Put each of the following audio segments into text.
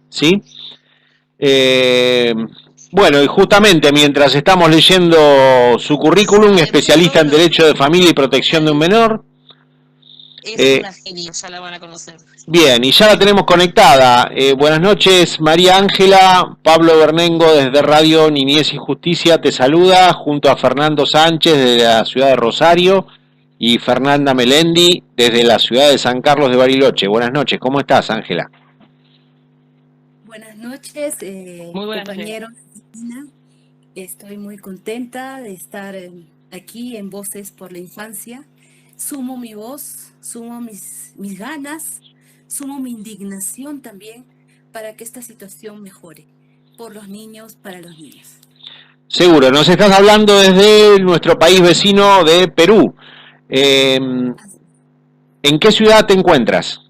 ¿sí? Eh, bueno, y justamente mientras estamos leyendo su currículum, Además de especialista todo en lo Derecho de Familia y Protección de un Menor. es Eh, una genia, ya la van a conocer. Bien, y ya la tenemos conectada. Buenas noches, María Ángela. Pablo Bernengo desde Radio Niñez y Justicia te saluda, junto a Fernando Sánchez desde la ciudad de Rosario y Fernanda Melendi desde la ciudad de San Carlos de Bariloche. Buenas noches, ¿cómo estás, Ángela? Buenas noches, Muy buenas noches. compañeros. Estoy muy contenta de estar aquí en Voces por la Infancia. Sumo mi voz, sumo mis ganas, sumo mi indignación también para que esta situación mejore por los niños, para los niños. Seguro, nos estás hablando desde nuestro país vecino de Perú. ¿En qué ciudad te encuentras?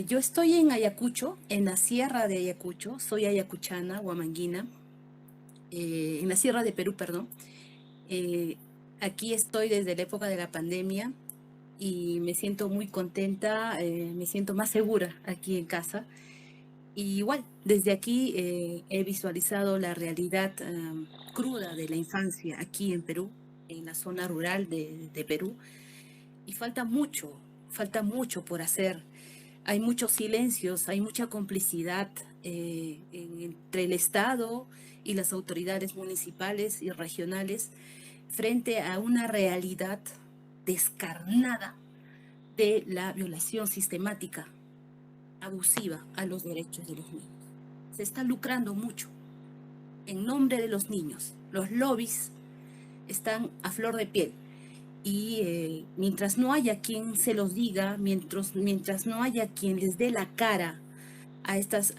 Yo estoy en Ayacucho, en la sierra de Ayacucho. Soy ayacuchana, huamanguina, en la sierra de Perú, perdón. Aquí estoy desde la época de la pandemia y me siento muy contenta, me siento más segura aquí en casa. Y igual, desde aquí he visualizado la realidad cruda de la infancia aquí en Perú, en la zona rural de Perú, y falta mucho por hacer. Hay muchos silencios, hay mucha complicidad entre el Estado y las autoridades municipales y regionales frente a una realidad descarnada de la violación sistemática, abusiva a los derechos de los niños. Se está lucrando mucho en nombre de los niños. Los lobbies están a flor de piel. Y mientras no haya quien se los diga, mientras no haya quien les dé la cara a estas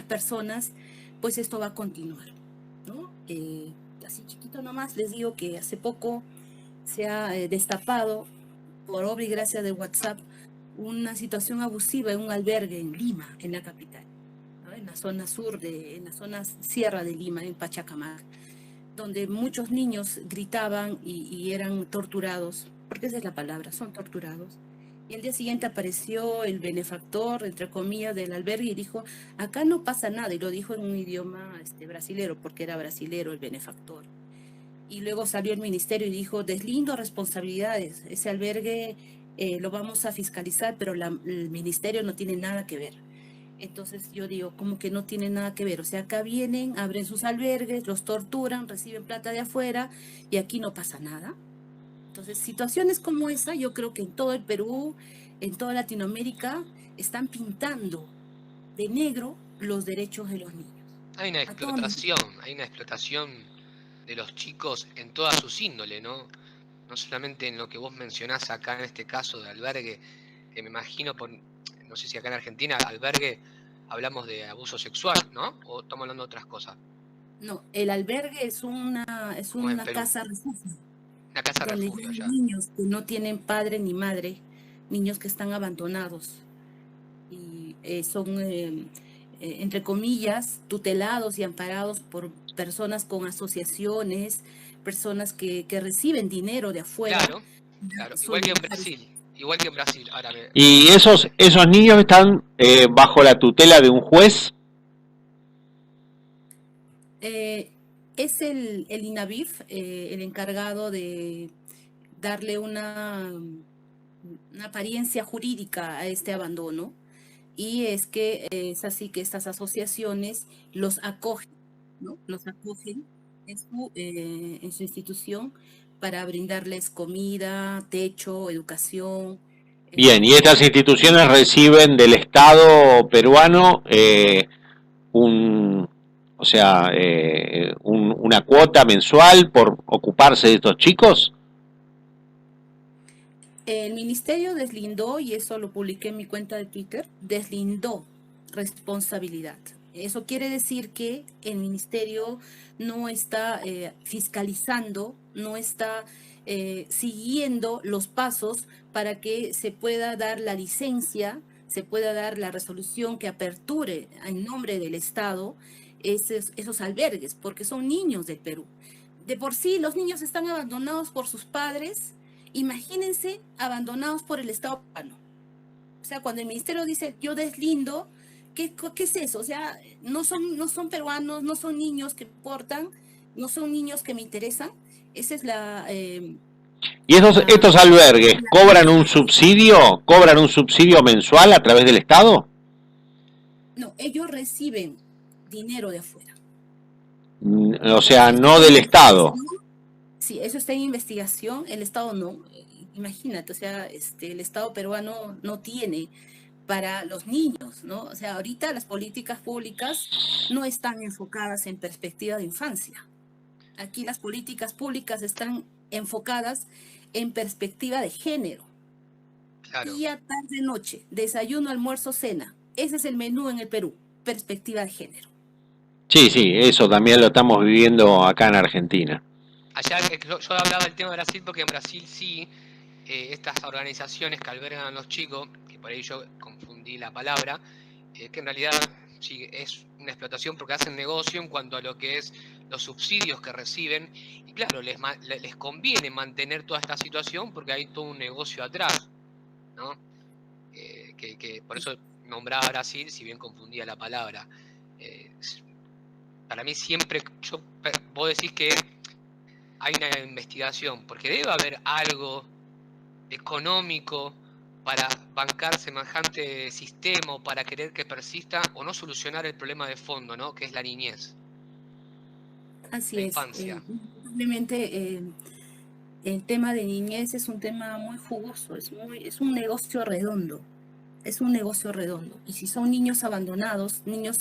personas, pues esto va a continuar, ¿no? Así chiquito nomás les digo que hace poco se ha destapado por obra y gracia de WhatsApp una situación abusiva en un albergue en Lima, en la capital, ¿no? En la zona en la zona sierra de Lima, en Pachacamac, donde muchos niños gritaban y eran torturados, porque esa es la palabra, son torturados. Y el día siguiente apareció el benefactor, entre comillas, del albergue y dijo, acá no pasa nada, y lo dijo en un idioma brasilero, porque era brasilero el benefactor. Y luego salió el ministerio y dijo, deslindo responsabilidades, ese albergue lo vamos a fiscalizar, pero el ministerio no tiene nada que ver. Entonces yo digo, como que no tiene nada que ver. O sea, acá vienen, abren sus albergues, los torturan, reciben plata de afuera y aquí no pasa nada. Entonces, situaciones como esa, yo creo que en todo el Perú, en toda Latinoamérica, están pintando de negro los derechos de los niños. Hay una explotación de los chicos en todas sus índoles, ¿no? No solamente en lo que vos mencionás acá en este caso de albergue, que me imagino, no sé si acá en Argentina, albergue, hablamos de abuso sexual, ¿no? O estamos hablando de otras cosas. No, el albergue es una casa refugio. Una casa donde refugio hay ya. niños que no tienen padre ni madre, niños que están abandonados y son, entre comillas, tutelados y amparados por personas con asociaciones, personas que reciben dinero de afuera. Claro, igual que en Brasil. Igual que en Brasil. ¿Y esos niños están bajo la tutela de un juez? Es el INAVIF el encargado de darle una apariencia jurídica a este abandono, y es que es así que estas asociaciones los acogen, ¿no? Los acogen en su institución para brindarles comida, techo, educación. Bien, y estas instituciones reciben del Estado peruano una cuota mensual por ocuparse de estos chicos. El ministerio deslindó, y eso lo publiqué en mi cuenta de Twitter, deslindó responsabilidad. Eso quiere decir que el ministerio no está fiscalizando, no está siguiendo los pasos para que se pueda dar la licencia, se pueda dar la resolución que aperture en nombre del Estado esos albergues, porque son niños del Perú. De por sí los niños están abandonados por sus padres. Imagínense abandonados por el Estado peruano. O sea, cuando el ministerio dice yo deslindo, ¿qué es eso? O sea, no son peruanos, no son niños que importan, no son niños que me interesan. Esa es ¿Y estos albergues cobran un subsidio mensual a través del Estado? No, ellos reciben dinero de afuera. O sea, no del Estado. Sí, eso está en investigación, el Estado no. Imagínate, o sea, el Estado peruano no tiene para los niños, ¿no? O sea, ahorita las políticas públicas no están enfocadas en perspectiva de infancia. Aquí las políticas públicas están enfocadas en perspectiva de género. Claro. Día, tarde, noche, desayuno, almuerzo, cena. Ese es el menú en el Perú, perspectiva de género. Sí, eso también lo estamos viviendo acá en Argentina. Allá yo hablaba del tema de Brasil porque en Brasil sí, estas organizaciones que albergan a los chicos, que por ahí yo confundí la palabra, que en realidad sí es una explotación porque hacen negocio en cuanto a lo que es los subsidios que reciben, y claro, les conviene mantener toda esta situación porque hay todo un negocio atrás, ¿no? Que por eso nombraba a Brasil, si bien confundía la palabra. Para mí siempre, vos decís que hay una investigación, porque debe haber algo económico para bancar semejante sistema o para querer que persista o no solucionar el problema de fondo, ¿no? Que es la niñez. Así la es. Infancia. Simplemente el tema de niñez es un tema muy jugoso, es un negocio redondo. Es un negocio redondo. Y si son niños abandonados, niños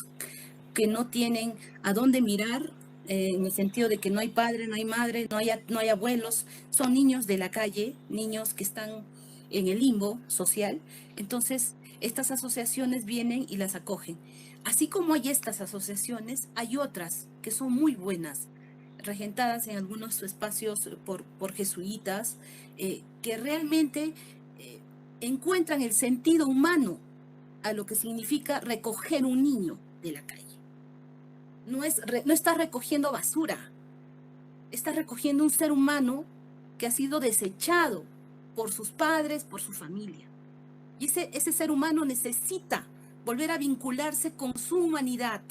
que no tienen a dónde mirar, en el sentido de que no hay padre, no hay madre, no hay abuelos, son niños de la calle, niños que están en el limbo social. Entonces, estas asociaciones vienen y las acogen. Así como hay estas asociaciones, hay otras que son muy buenas, regentadas en algunos espacios por jesuitas, que realmente encuentran el sentido humano a lo que significa recoger un niño de la calle. No está recogiendo basura, está recogiendo un ser humano que ha sido desechado por sus padres, por su familia. Y ese ser humano necesita volver a vincularse con su humanidad.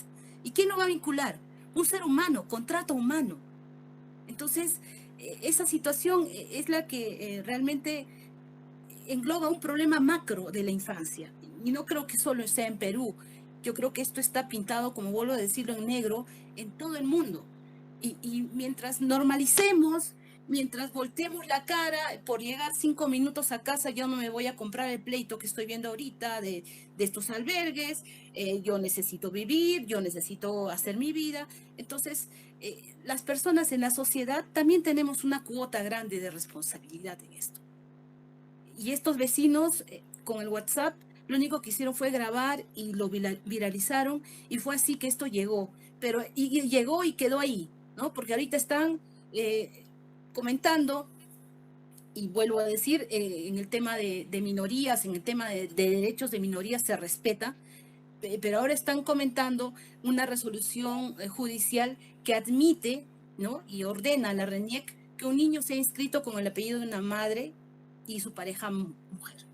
¿Y quién lo va a vincular? Un ser humano, con trato humano. Entonces, esa situación es la que realmente engloba un problema macro de la infancia. Y no creo que solo sea en Perú. Yo creo que esto está pintado, como vuelvo a decirlo, en negro en todo el mundo. Y mientras normalicemos, mientras volteemos la cara, por llegar 5 minutos a casa, yo no me voy a comprar el pleito que estoy viendo ahorita de estos albergues, yo necesito vivir, yo necesito hacer mi vida. Entonces, las personas en la sociedad también tenemos una cuota grande de responsabilidad en esto. Y estos vecinos, con el WhatsApp, lo único que hicieron fue grabar y lo viralizaron, y fue así que esto llegó. Pero y llegó y quedó ahí, ¿no? Porque ahorita están comentando, y vuelvo a decir, en el tema de minorías, en el tema de derechos de minorías se respeta, pero ahora están comentando una resolución judicial que admite, ¿no? Y ordena a la RENIEC que un niño sea inscrito con el apellido de una madre y su pareja mujer.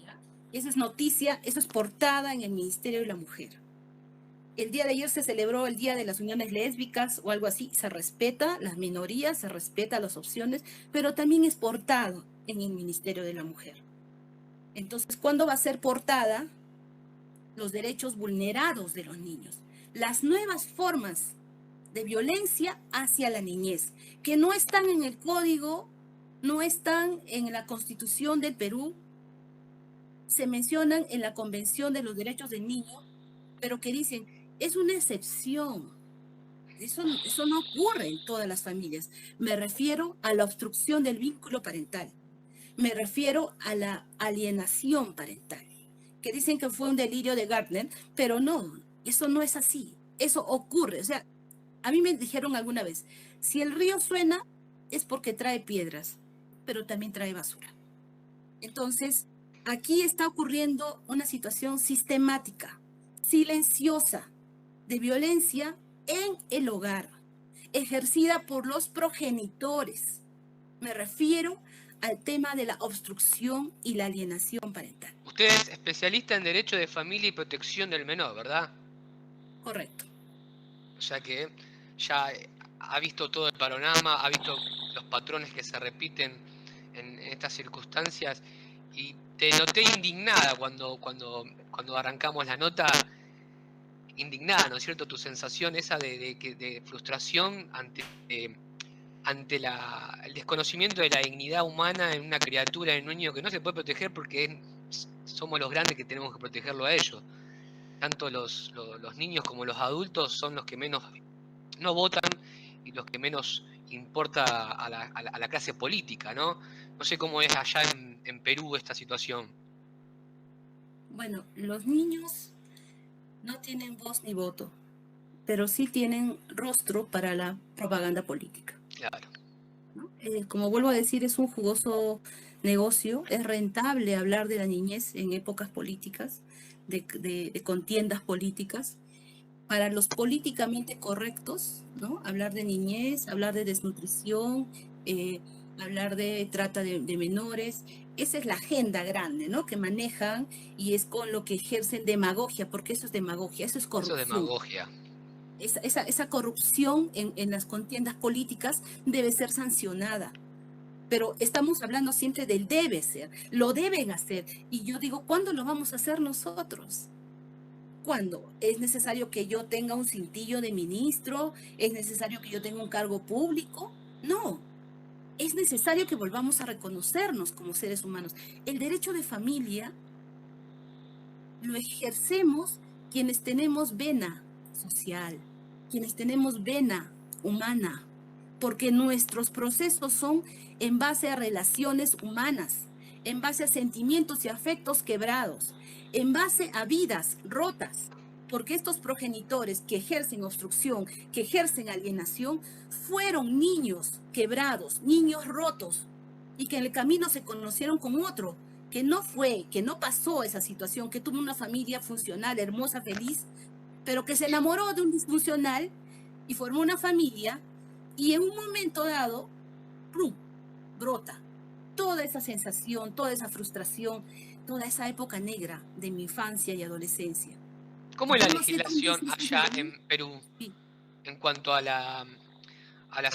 ¿Ya? Esa es noticia, eso es portada en el Ministerio de la Mujer. El día de ayer se celebró el Día de las Uniones Lésbicas o algo así. Se respeta las minorías, se respeta las opciones, pero también es portado en el Ministerio de la Mujer. Entonces, ¿cuándo va a ser portada los derechos vulnerados de los niños? Las nuevas formas de violencia hacia la niñez, que no están en el código, no están en la Constitución del Perú, se mencionan en la Convención de los Derechos del Niño, pero que dicen, es una excepción. Eso no ocurre en todas las familias. Me refiero a la obstrucción del vínculo parental. Me refiero a la alienación parental, que dicen que fue un delirio de Gardner, pero no, eso no es así. Eso ocurre. O sea, a mí me dijeron alguna vez, si el río suena es porque trae piedras, pero también trae basura. Entonces, aquí está ocurriendo una situación sistemática, silenciosa, de violencia en el hogar, ejercida por los progenitores. Me refiero al tema de la obstrucción y la alienación parental. Usted es especialista en Derecho de Familia y Protección del Menor, ¿verdad? Correcto. O sea que ya ha visto todo el panorama, ha visto los patrones que se repiten en estas circunstancias, y te noté indignada cuando arrancamos la nota, indignada, ¿no es cierto? Tu sensación esa de frustración ante el desconocimiento de la dignidad humana en una criatura, en un niño que no se puede proteger porque somos los grandes que tenemos que protegerlo a ellos. Tanto los niños como los adultos son los que menos no votan y los que menos importa a la clase política, ¿no? No sé cómo es allá en Perú esta situación. Bueno, los niños no tienen voz ni voto, pero sí tienen rostro para la propaganda política. Claro. ¿No? Como vuelvo a decir, es un jugoso negocio, es rentable hablar de la niñez en épocas políticas, de contiendas políticas. Para los políticamente correctos, ¿no? Hablar de niñez, hablar de desnutrición, hablar de trata de menores, esa es la agenda grande, ¿no? Que manejan, y es con lo que ejercen demagogia, porque eso es demagogia, eso es corrupción. Eso es demagogia. Esa corrupción en las contiendas políticas debe ser sancionada. Pero estamos hablando siempre del debe ser, lo deben hacer. Y yo digo, ¿cuándo lo vamos a hacer nosotros? ¿Cuándo? ¿Es necesario que yo tenga un cintillo de ministro? ¿Es necesario que yo tenga un cargo público? No. Es necesario que volvamos a reconocernos como seres humanos. El derecho de familia lo ejercemos quienes tenemos vena social, quienes tenemos vena humana, porque nuestros procesos son en base a relaciones humanas, en base a sentimientos y afectos quebrados, en base a vidas rotas, porque estos progenitores que ejercen obstrucción, que ejercen alienación, fueron niños quebrados, niños rotos, y que en el camino se conocieron con otro, que no pasó esa situación, que tuvo una familia funcional, hermosa, feliz, pero que se enamoró de un disfuncional y formó una familia, y en un momento dado, ¡prum!, brota toda esa sensación, toda esa frustración, toda esa época negra de mi infancia y adolescencia. ¿Cómo es la legislación allá en Perú sí, en cuanto a la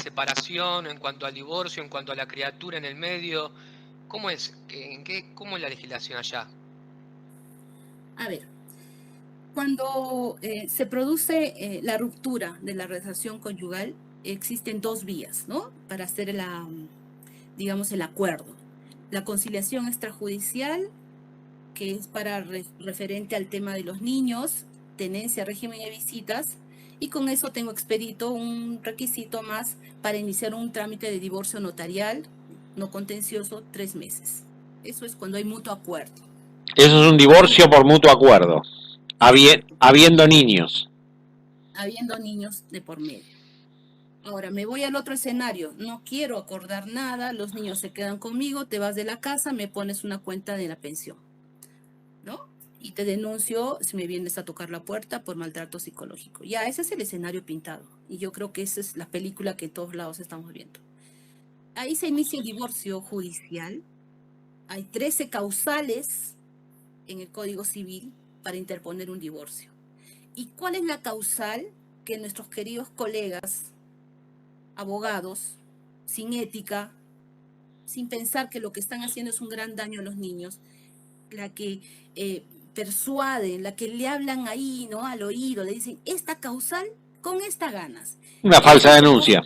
separación, en cuanto al divorcio, en cuanto a la criatura en el medio? ¿Cómo es la legislación allá? A ver, cuando se produce la ruptura de la relación conyugal, existen dos vías, ¿no? Para hacer digamos, el acuerdo. La conciliación extrajudicial, que es para referente al tema de los niños, tenencia, régimen de visitas, y con eso tengo expedito un requisito más para iniciar un trámite de divorcio notarial, no contencioso, 3 meses. Eso es cuando hay mutuo acuerdo. Eso es un divorcio por mutuo acuerdo, habiendo niños. Habiendo niños de por medio. Ahora, me voy al otro escenario, no quiero acordar nada, los niños se quedan conmigo, te vas de la casa, me pones una cuenta de la pensión, ¿no? Y te denuncio si me vienes a tocar la puerta por maltrato psicológico. Ya, ese es el escenario pintado. Y yo creo que esa es la película que en todos lados estamos viendo. Ahí se inicia el divorcio judicial. Hay 13 causales en el Código Civil para interponer un divorcio. ¿Y cuál es la causal que nuestros queridos colegas, abogados, sin ética, sin pensar que lo que están haciendo es un gran daño a los niños, la que persuaden, la que le hablan ahí, ¿no?, al oído, le dicen, esta causal, con esta ganas? Una falsa denuncia.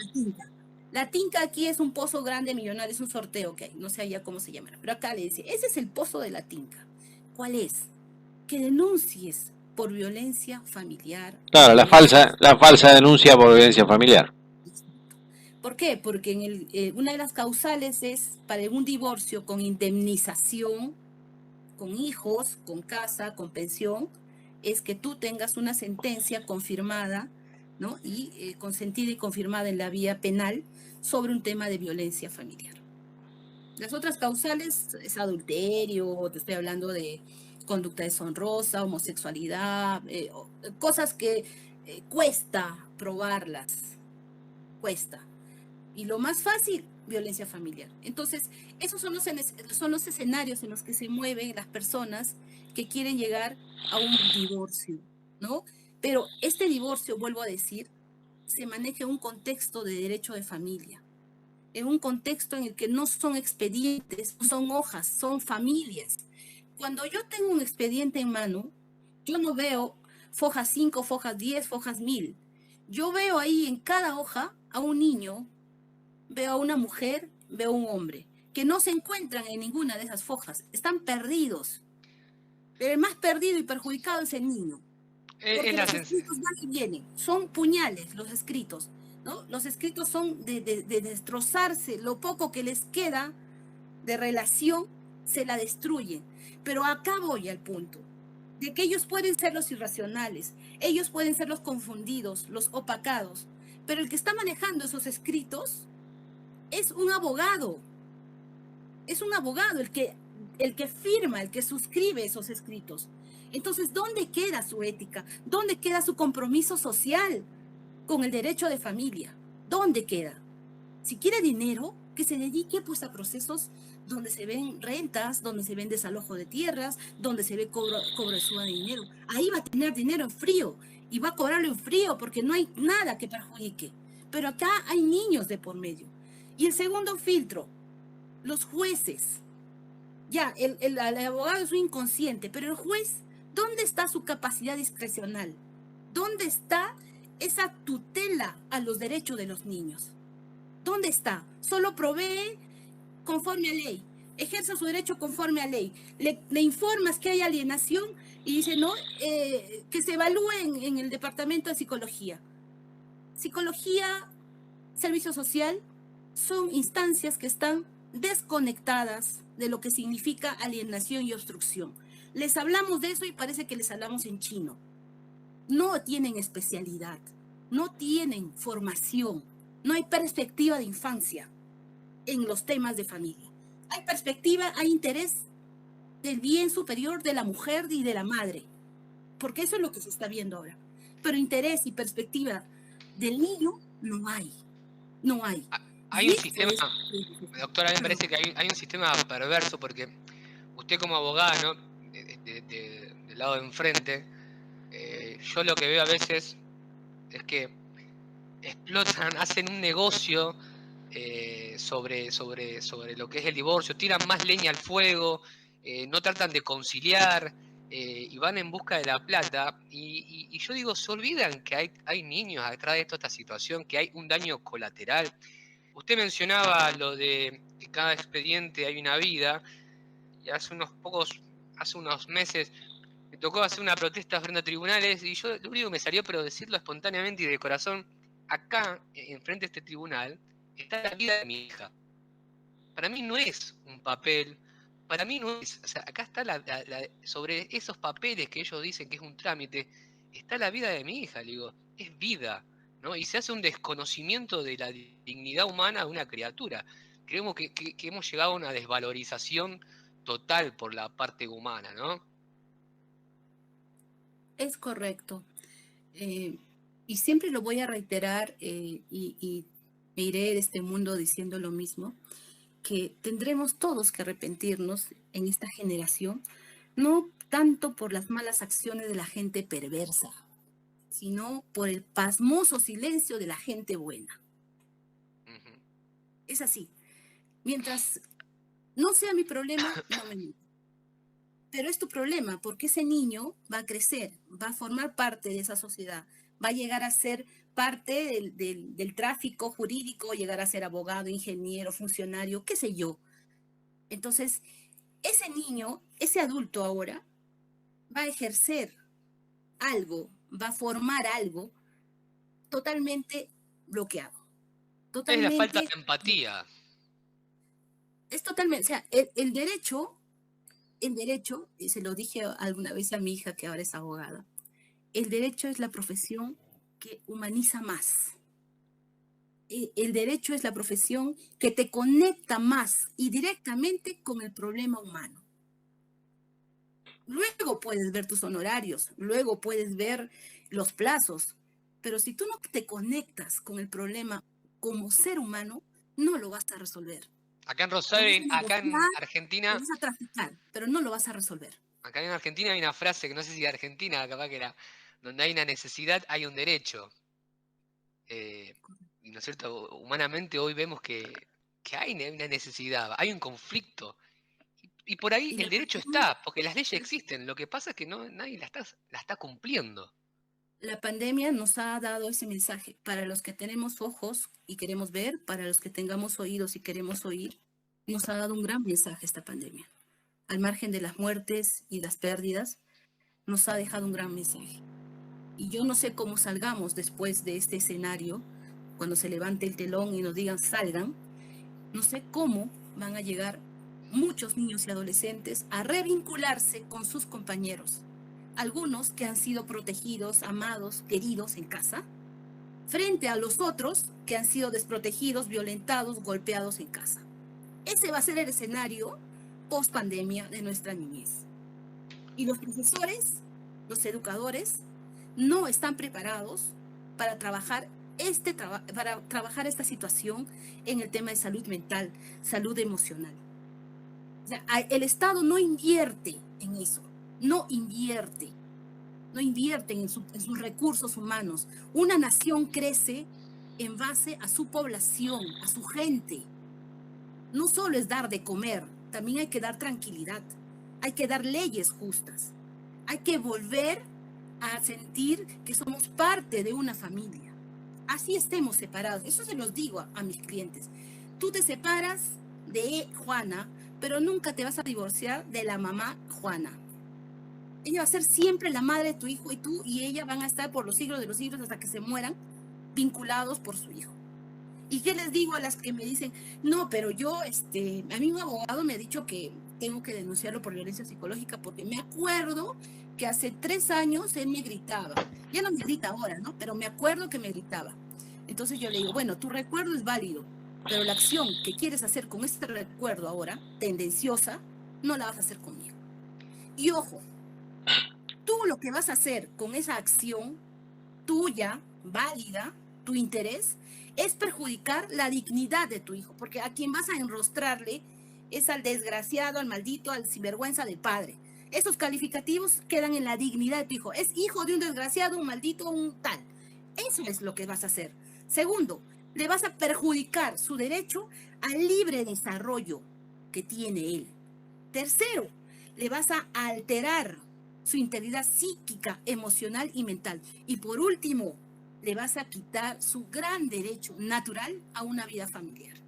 La tinca aquí es un pozo grande millonario, es un sorteo que hay, no sé allá cómo se llamará, pero acá le dice, ese es el pozo de la tinca. ¿Cuál es? Que denuncies por violencia familiar. Claro, la falsa denuncia por violencia familiar. ¿Por qué? Porque una de las causales es para un divorcio con indemnización, con hijos, con casa, con pensión, es que tú tengas una sentencia confirmada, ¿no?, y consentida y confirmada en la vía penal sobre un tema de violencia familiar. Las otras causales es adulterio, te estoy hablando de conducta deshonrosa, homosexualidad, cosas que cuesta probarlas, cuesta. Y lo más fácil, violencia familiar. Entonces, esos son los escenarios en los que se mueven las personas que quieren llegar a un divorcio, ¿no? Pero este divorcio, vuelvo a decir, se maneja en un contexto de derecho de familia, en un contexto en el que no son expedientes, no son hojas, son familias. Cuando yo tengo un expediente en mano, yo no veo fojas 5, fojas 10, fojas 1000. Yo veo ahí en cada hoja a un niño, veo a una mujer, veo a un hombre, que no se encuentran en ninguna de esas fojas, están perdidos. Pero el más perdido y perjudicado es el niño. Porque los escritos van y vienen, son puñales los escritos, ¿no? Los escritos son de destrozarse, lo poco que les queda de relación se la destruyen. Pero acá voy al punto, de que ellos pueden ser los irracionales, ellos pueden ser los confundidos, los opacados, pero el que está manejando esos escritos es un abogado, el que firma, el que suscribe esos escritos. Entonces, ¿dónde queda su ética? ¿Dónde queda su compromiso social con el derecho de familia? ¿Dónde queda? Si quiere dinero, que se dedique pues a procesos donde se ven rentas, donde se ven desalojo de tierras, donde se ve cobro de suba de dinero. Ahí va a tener dinero en frío y va a cobrarlo en frío porque no hay nada que perjudique. Pero acá hay niños de por medio. Y el segundo filtro, los jueces. Ya, el abogado es un inconsciente, pero el juez, ¿dónde está su capacidad discrecional? ¿Dónde está esa tutela a los derechos de los niños? ¿Dónde está? Solo provee conforme a ley, ejerce su derecho conforme a ley. Le informas que hay alienación y dice, no, que se evalúen en el departamento de psicología. Psicología, servicio social, son instancias que están desconectadas de lo que significa alienación y obstrucción. Les hablamos de eso y parece que les hablamos en chino. No tienen especialidad, no tienen formación, no hay perspectiva de infancia en los temas de familia. Hay perspectiva, hay interés del bien superior de la mujer y de la madre, porque eso es lo que se está viendo ahora. Pero interés y perspectiva del niño no hay, no hay. Hay un sistema, doctora, me parece que hay un sistema perverso, porque usted como abogada, ¿no? Del lado de enfrente, yo lo que veo a veces es que explotan, hacen un negocio sobre lo que es el divorcio, tiran más leña al fuego, no tratan de conciliar y van en busca de la plata. Y yo digo, se olvidan que hay niños detrás de toda esta situación, que hay un daño colateral. Usted mencionaba lo de que cada expediente hay una vida, y hace unos meses me tocó hacer una protesta frente a tribunales, y yo lo único que me salió, pero decirlo espontáneamente y de corazón, acá, enfrente de este tribunal, está la vida de mi hija. Para mí no es un papel, para mí no es, o sea, acá está sobre esos papeles que ellos dicen que es un trámite, está la vida de mi hija, le digo, es vida, ¿no? Y se hace un desconocimiento de la dignidad humana de una criatura. Creemos que hemos llegado a una desvalorización total por la parte humana, ¿no? Es correcto. Y siempre lo voy a reiterar y me iré de este mundo diciendo lo mismo, que tendremos todos que arrepentirnos en esta generación, no tanto por las malas acciones de la gente perversa, sino por el pasmoso silencio de la gente buena. Uh-huh. Es así. Mientras no sea mi problema, no me meto. Pero es tu problema, porque ese niño va a crecer, va a formar parte de esa sociedad, va a llegar a ser parte del tráfico jurídico, llegar a ser abogado, ingeniero, funcionario, qué sé yo. Entonces, ese niño, ese adulto ahora, va a ejercer algo, va a formar algo totalmente bloqueado. Totalmente, es la falta de empatía. Es totalmente, o sea, el derecho, y se lo dije alguna vez a mi hija que ahora es abogada, el derecho es la profesión que humaniza más. El derecho es la profesión que te conecta más y directamente con el problema humano. Luego puedes ver tus honorarios, luego puedes ver los plazos, pero si tú no te conectas con el problema como ser humano, no lo vas a resolver. Acá en Rosario, acá en Lo Argentina, vas a traficar, pero no lo vas a resolver. acá en Argentina hay una frase que no sé si de Argentina, capaz que era, donde hay una necesidad, hay un derecho. ¿No es cierto? Humanamente hoy vemos que hay una necesidad, hay un conflicto. Y por ahí Y el la derecho pandemia, está, porque las leyes existen. Lo que pasa es que nadie la está cumpliendo. la pandemia nos ha dado ese mensaje. Para los que tenemos ojos y queremos ver, para los que tengamos oídos y queremos oír, nos ha dado un gran mensaje esta pandemia. Al margen de las muertes y las pérdidas, nos ha dejado un gran mensaje. Y yo no sé cómo salgamos después de este escenario, cuando se levante el telón y nos digan salgan, no sé cómo van a llegar muchos niños y adolescentes a revincularse con sus compañeros. Algunos que han sido protegidos, amados, queridos en casa, frente a los otros que han sido desprotegidos, violentados, golpeados en casa. Ese va a ser el escenario post pandemia de nuestra niñez. Y los profesores, los educadores, no están preparados para trabajar esta situación en el tema de salud mental, salud emocional. O sea, el Estado no invierte en eso, no invierte en sus recursos humanos. Una nación crece en base a su población, a su gente. No solo es dar de comer, también hay que dar tranquilidad, hay que dar leyes justas, hay que volver a sentir que somos parte de una familia. Así estemos separados. Eso se los digo a mis clientes. Tú te separas de Juana, pero nunca te vas a divorciar de la mamá Juana. Ella va a ser siempre la madre de tu hijo y tú y ella van a estar por los siglos de los siglos hasta que se mueran vinculados por su hijo. ¿Y qué les digo a las que me dicen, no, pero yo, a mí un abogado me ha dicho que tengo que denunciarlo por violencia psicológica porque me acuerdo que hace 3 años él me gritaba. Ya no me grita ahora, ¿no? Pero me acuerdo que me gritaba. Entonces yo le digo, bueno, tu recuerdo es válido, pero la acción que quieres hacer con este recuerdo ahora, tendenciosa, no la vas a hacer conmigo. Y ojo, tú lo que vas a hacer con esa acción tuya, válida, tu interés, es perjudicar la dignidad de tu hijo, porque a quien vas a enrostrarle es al desgraciado, al maldito, al sinvergüenza del padre. Esos calificativos quedan en la dignidad de tu hijo. Es hijo de un desgraciado, un maldito, un tal. Eso es lo que vas a hacer. Segundo, le vas a perjudicar su derecho al libre desarrollo que tiene él. Tercero, le vas a alterar su integridad psíquica, emocional y mental. Y por último, le vas a quitar su gran derecho natural a una vida familiar.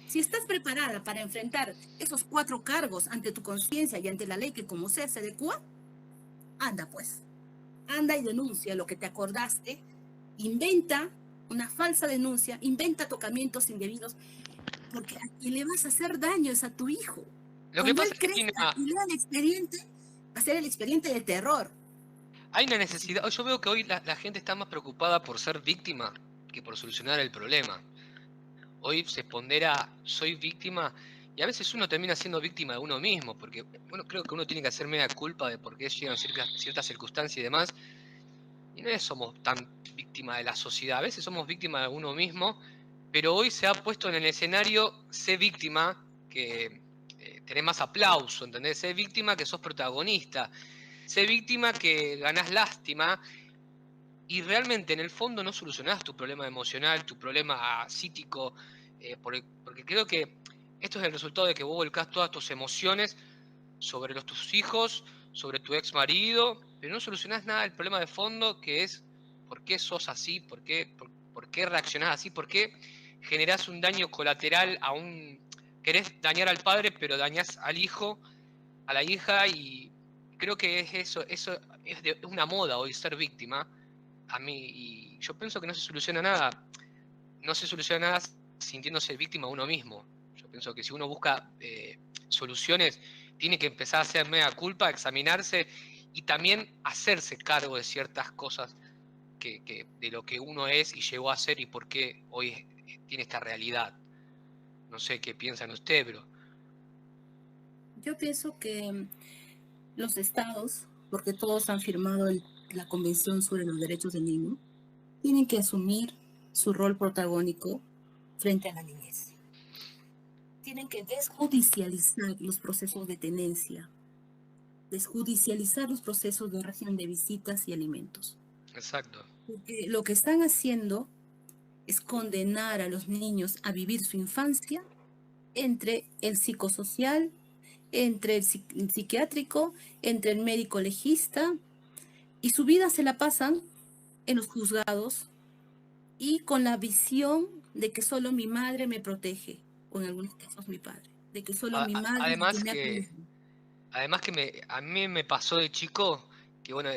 Si estás preparada para enfrentar esos 4 cargos ante tu conciencia y ante la ley que como sea se adecua, anda pues. Anda y denuncia lo que te acordaste, inventa una falsa denuncia, inventa tocamientos indebidos, porque a quien le vas a hacer daño es a tu hijo. Lo que Cuando pasa él crezca y lea el expediente, va a ser el expediente de terror. hay una necesidad. Yo veo que hoy la gente está más preocupada por ser víctima que por solucionar el problema. Hoy se pondera, soy víctima, y a veces uno termina siendo víctima de uno mismo, porque bueno, creo que uno tiene que hacer media culpa de por qué llegan ciertas circunstancias y demás, y no somos tan víctima de la sociedad, a veces somos víctima de uno mismo, pero hoy se ha puesto en el escenario ser víctima, que tenés más aplauso, ¿entendés? Ser víctima que sos protagonista, ser víctima que ganás lástima, y realmente en el fondo no solucionás tu problema emocional, tu problema psíquico, porque creo que esto es el resultado de que vos volcás todas tus emociones sobre tus hijos, sobre tu ex marido, pero no solucionás nada del problema de fondo, que es por qué sos así, por qué reaccionás así, por qué generás un daño colateral querés dañar al padre, pero dañás al hijo, a la hija, y creo que es eso es una moda hoy ser víctima. A mí, y yo pienso que no se soluciona nada sintiéndose víctima uno mismo. Yo pienso que si uno busca soluciones, tiene que empezar a hacer mea culpa, examinarse y también hacerse cargo de ciertas cosas de lo que uno es y llegó a ser y por qué hoy tiene esta realidad. No sé qué piensan ustedes, pero... Yo pienso que los estados, porque todos han firmado la Convención sobre los Derechos del Niño, tienen que asumir su rol protagónico frente a la niñez. tienen que desjudicializar los procesos de tenencia, desjudicializar los procesos de régimen de visitas y alimentos. Exacto. Porque lo que están haciendo es condenar a los niños a vivir su infancia entre el psicosocial, entre el psiquiátrico, entre el médico legista, y su vida se la pasan en los juzgados y con la visión de que solo mi madre me protege, o en algunos casos mi padre, de que solo mi madre Además me que, a mí me pasó de chico, que bueno,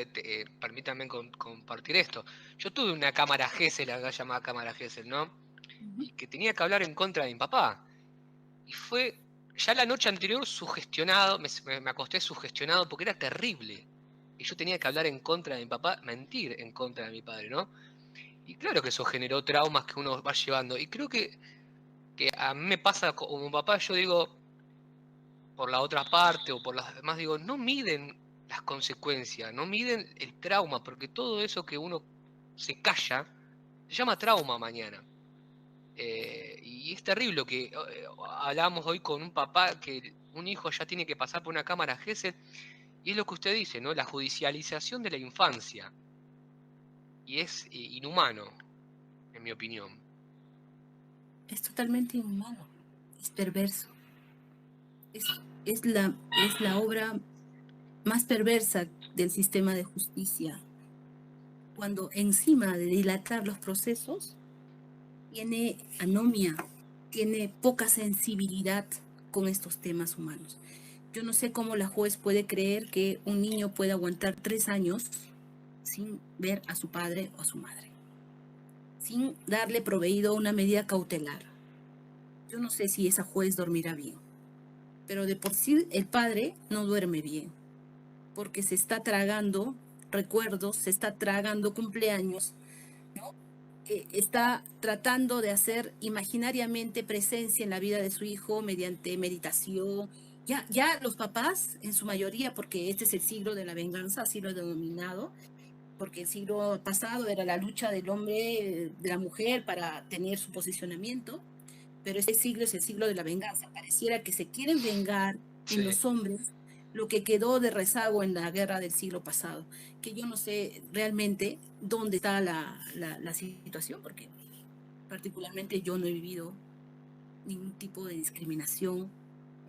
permítanme compartir esto. Yo tuve una cámara Gesell, acá llamada cámara Gesell, ¿no? Y que tenía que hablar en contra de mi papá. Y fue ya la noche anterior sugestionado, me acosté sugestionado porque era terrible. Y yo tenía que hablar en contra de mi papá, mentir en contra de mi padre, ¿no? Y claro que eso generó traumas que uno va llevando. Y creo que a mí me pasa como papá, yo digo, por la otra parte o por las demás, digo, no miden las consecuencias, no miden el trauma, porque todo eso que uno se calla se llama trauma mañana. Y es terrible que hablamos hoy con un papá que un hijo ya tiene que pasar por una cámara Gesell, y es lo que usted dice, ¿no? La judicialización de la infancia. Y es inhumano, en mi opinión. Es totalmente inhumano, es perverso. Es la obra más perversa del sistema de justicia, cuando encima de dilatar los procesos tiene anomia, tiene poca sensibilidad con estos temas humanos. Yo no sé cómo la juez puede creer que un niño puede aguantar 3 años sin ver a su padre o a su madre, sin darle proveído una medida cautelar. Yo no sé si esa juez dormirá bien, pero de por sí el padre no duerme bien, porque se está tragando recuerdos, se está tragando cumpleaños, ¿no? Está tratando de hacer imaginariamente presencia en la vida de su hijo mediante meditación. Ya los papás, en su mayoría, porque este es el siglo de la venganza, así lo he denominado, porque el siglo pasado era la lucha del hombre, de la mujer para tener su posicionamiento, pero este siglo es el siglo de la venganza. Pareciera que se quieren vengar en los hombres lo que quedó de rezago en la guerra del siglo pasado, que yo no sé realmente dónde está la situación, porque particularmente yo no he vivido ningún tipo de discriminación,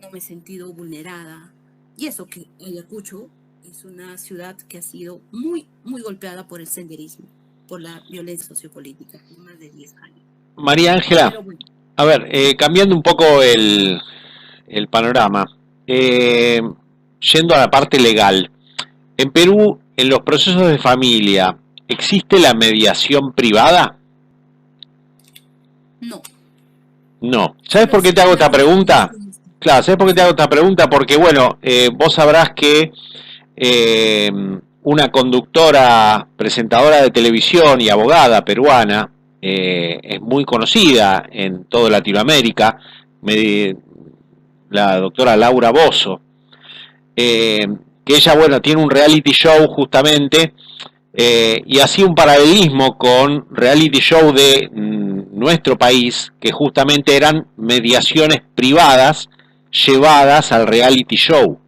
no me he sentido vulnerada, y eso que Ayacucho es una ciudad que ha sido muy, muy golpeada por el senderismo, por la violencia sociopolítica, por más de 10 años. María Ángela, bueno, a ver, cambiando un poco el panorama, yendo a la parte legal, en Perú, en los procesos de familia, ¿existe la mediación privada? No. No. ¿Sabes por qué te hago esta pregunta? Claro, ¿sabes por qué te hago esta pregunta? Porque, bueno, vos sabrás que una conductora, presentadora de televisión y abogada peruana, es muy conocida en toda Latinoamérica, la doctora Laura Bozzo, que ella, bueno, tiene un reality show justamente, y hacía un paralelismo con reality show de nuestro país, que justamente eran mediaciones privadas llevadas al reality show,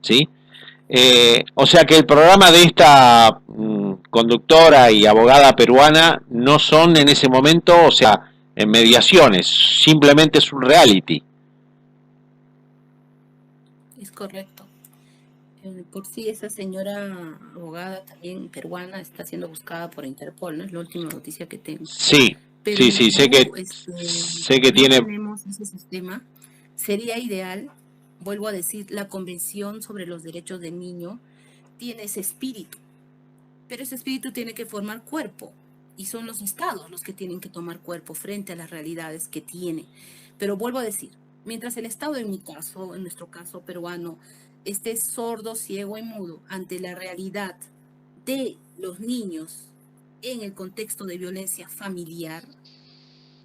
¿sí? O sea que el programa de esta conductora y abogada peruana no son en ese momento, o sea, en mediaciones, simplemente es un reality. Es correcto. Por sí, esa señora abogada también peruana está siendo buscada por Interpol, ¿no? Es la última noticia que tengo. Sí, pero sí, sé que tiene... tenemos ese sistema. Sería ideal, vuelvo a decir, la Convención sobre los Derechos del Niño tiene ese espíritu, pero ese espíritu tiene que formar cuerpo, y son los estados los que tienen que tomar cuerpo frente a las realidades que tiene. Pero vuelvo a decir, mientras el Estado, en mi caso, en nuestro caso peruano, esté sordo, ciego y mudo ante la realidad de los niños en el contexto de violencia familiar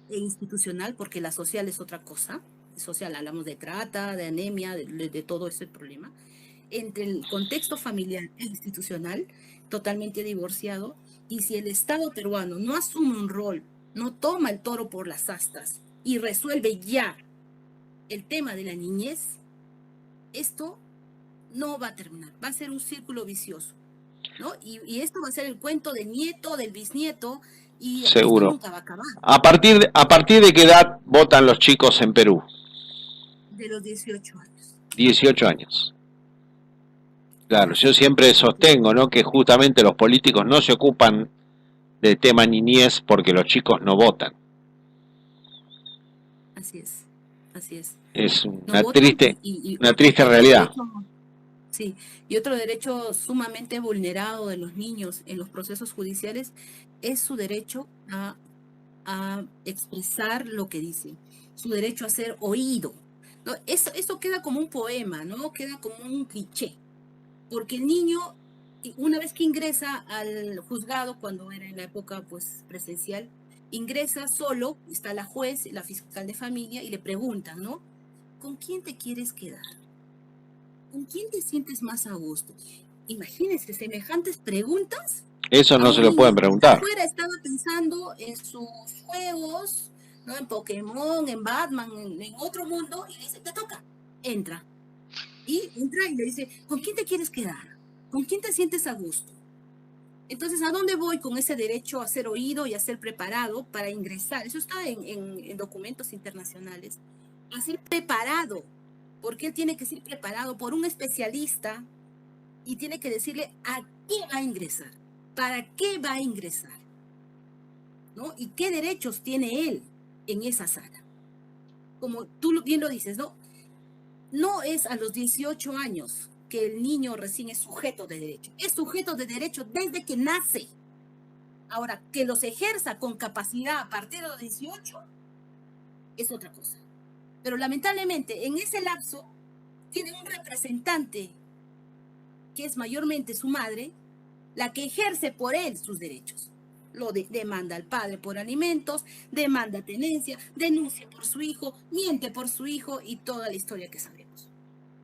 e institucional, porque la social es otra cosa, social hablamos de trata, de anemia, de todo ese problema, entre el contexto familiar e institucional, totalmente divorciado, y si el Estado peruano no asume un rol, no toma el toro por las astas y resuelve ya el tema de la niñez, esto no va a terminar, va a ser un círculo vicioso, ¿no? Y esto va a ser el cuento del nieto, del bisnieto, y esto Seguro. nunca va a acabar. ¿A partir de qué edad votan los chicos en Perú? De los 18 años. 18 años. Claro, yo siempre sostengo, ¿no?, que justamente los políticos no se ocupan del tema niñez porque los chicos no votan. Así es, así es. Es No una votan triste realidad. Sí, y otro derecho sumamente vulnerado de los niños en los procesos judiciales es su derecho a expresar lo que dicen, su derecho a ser oído, ¿no? Eso queda como un poema, ¿no? Queda como un cliché, porque el niño, una vez que ingresa al juzgado, cuando era en la época pues presencial, ingresa solo, está la juez, la fiscal de familia, y le preguntan, ¿no? ¿Con quién te quieres quedar? ¿Con quién te sientes más a gusto? Imagínense semejantes preguntas. Eso no se lo pueden preguntar. Afuera estaba pensando en sus juegos, ¿no? En Pokémon, en Batman, en otro mundo, y le dice, te toca, entra. Y entra y le dice, ¿con quién te quieres quedar? ¿Con quién te sientes a gusto? Entonces, ¿a dónde voy con ese derecho a ser oído y a ser preparado para ingresar? Eso está en documentos internacionales. A ser preparado, porque él tiene que ser preparado por un especialista y tiene que decirle a qué va a ingresar, para qué va a ingresar, ¿no? Y qué derechos tiene él en esa sala. Como tú bien lo dices, ¿no? No es a los 18 años que el niño recién es sujeto de derecho. Es sujeto de derecho desde que nace. Ahora, que los ejerza con capacidad a partir de los 18 es otra cosa. Pero lamentablemente en ese lapso tiene un representante que es mayormente su madre, la que ejerce por él sus derechos. Lo demanda al padre por alimentos, demanda tenencia, denuncia por su hijo, miente por su hijo y toda la historia que sabemos.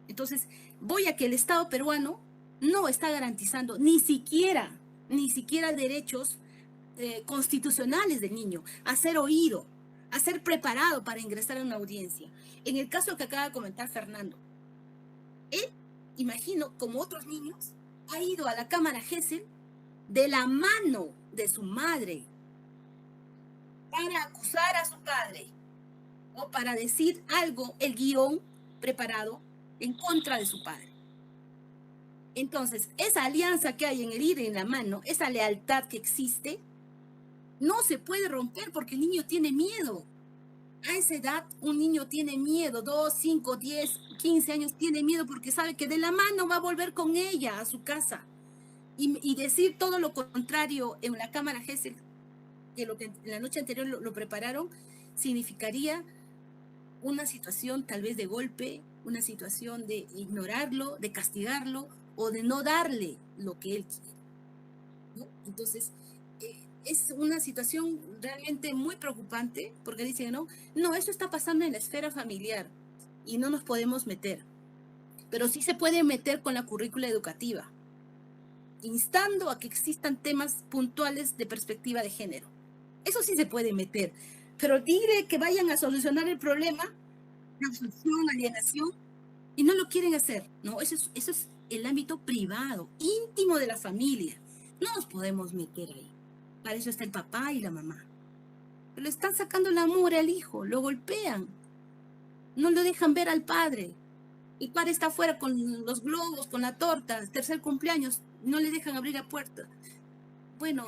Entonces, voy a que el Estado peruano no está garantizando ni siquiera derechos constitucionales del niño, a ser oído, a ser preparado para ingresar a una audiencia. En el caso que acaba de comentar Fernando, él, imagino, como otros niños, ha ido a la Cámara Gesell de la mano de su madre para acusar a su padre o para decir algo, el guión preparado en contra de su padre. Entonces, esa alianza que hay en el ir en la mano, esa lealtad que existe, no se puede romper porque el niño tiene miedo. A esa edad, un niño tiene miedo, 2, 5, 10, 15 años, tiene miedo porque sabe que de la mano va a volver con ella a su casa. Y decir todo lo contrario en la Cámara Gesell, que lo que la noche anterior lo prepararon, significaría una situación tal vez de golpe, una situación de ignorarlo, de castigarlo o de no darle lo que él quiere, ¿no? Entonces, es una situación realmente muy preocupante porque dicen, no, eso está pasando en la esfera familiar y no nos podemos meter. Pero sí se puede meter con la currícula educativa, instando a que existan temas puntuales de perspectiva de género. Eso sí se puede meter, pero dice que vayan a solucionar el problema, la absorción, alienación, y no lo quieren hacer, ¿no? Eso es el ámbito privado, íntimo de la familia. No nos podemos meter ahí. Para eso está el papá y la mamá. Pero le están sacando la mugre al hijo, lo golpean, no lo dejan ver al padre. El padre está afuera con los globos, con la torta, el tercer cumpleaños, no le dejan abrir la puerta. Bueno,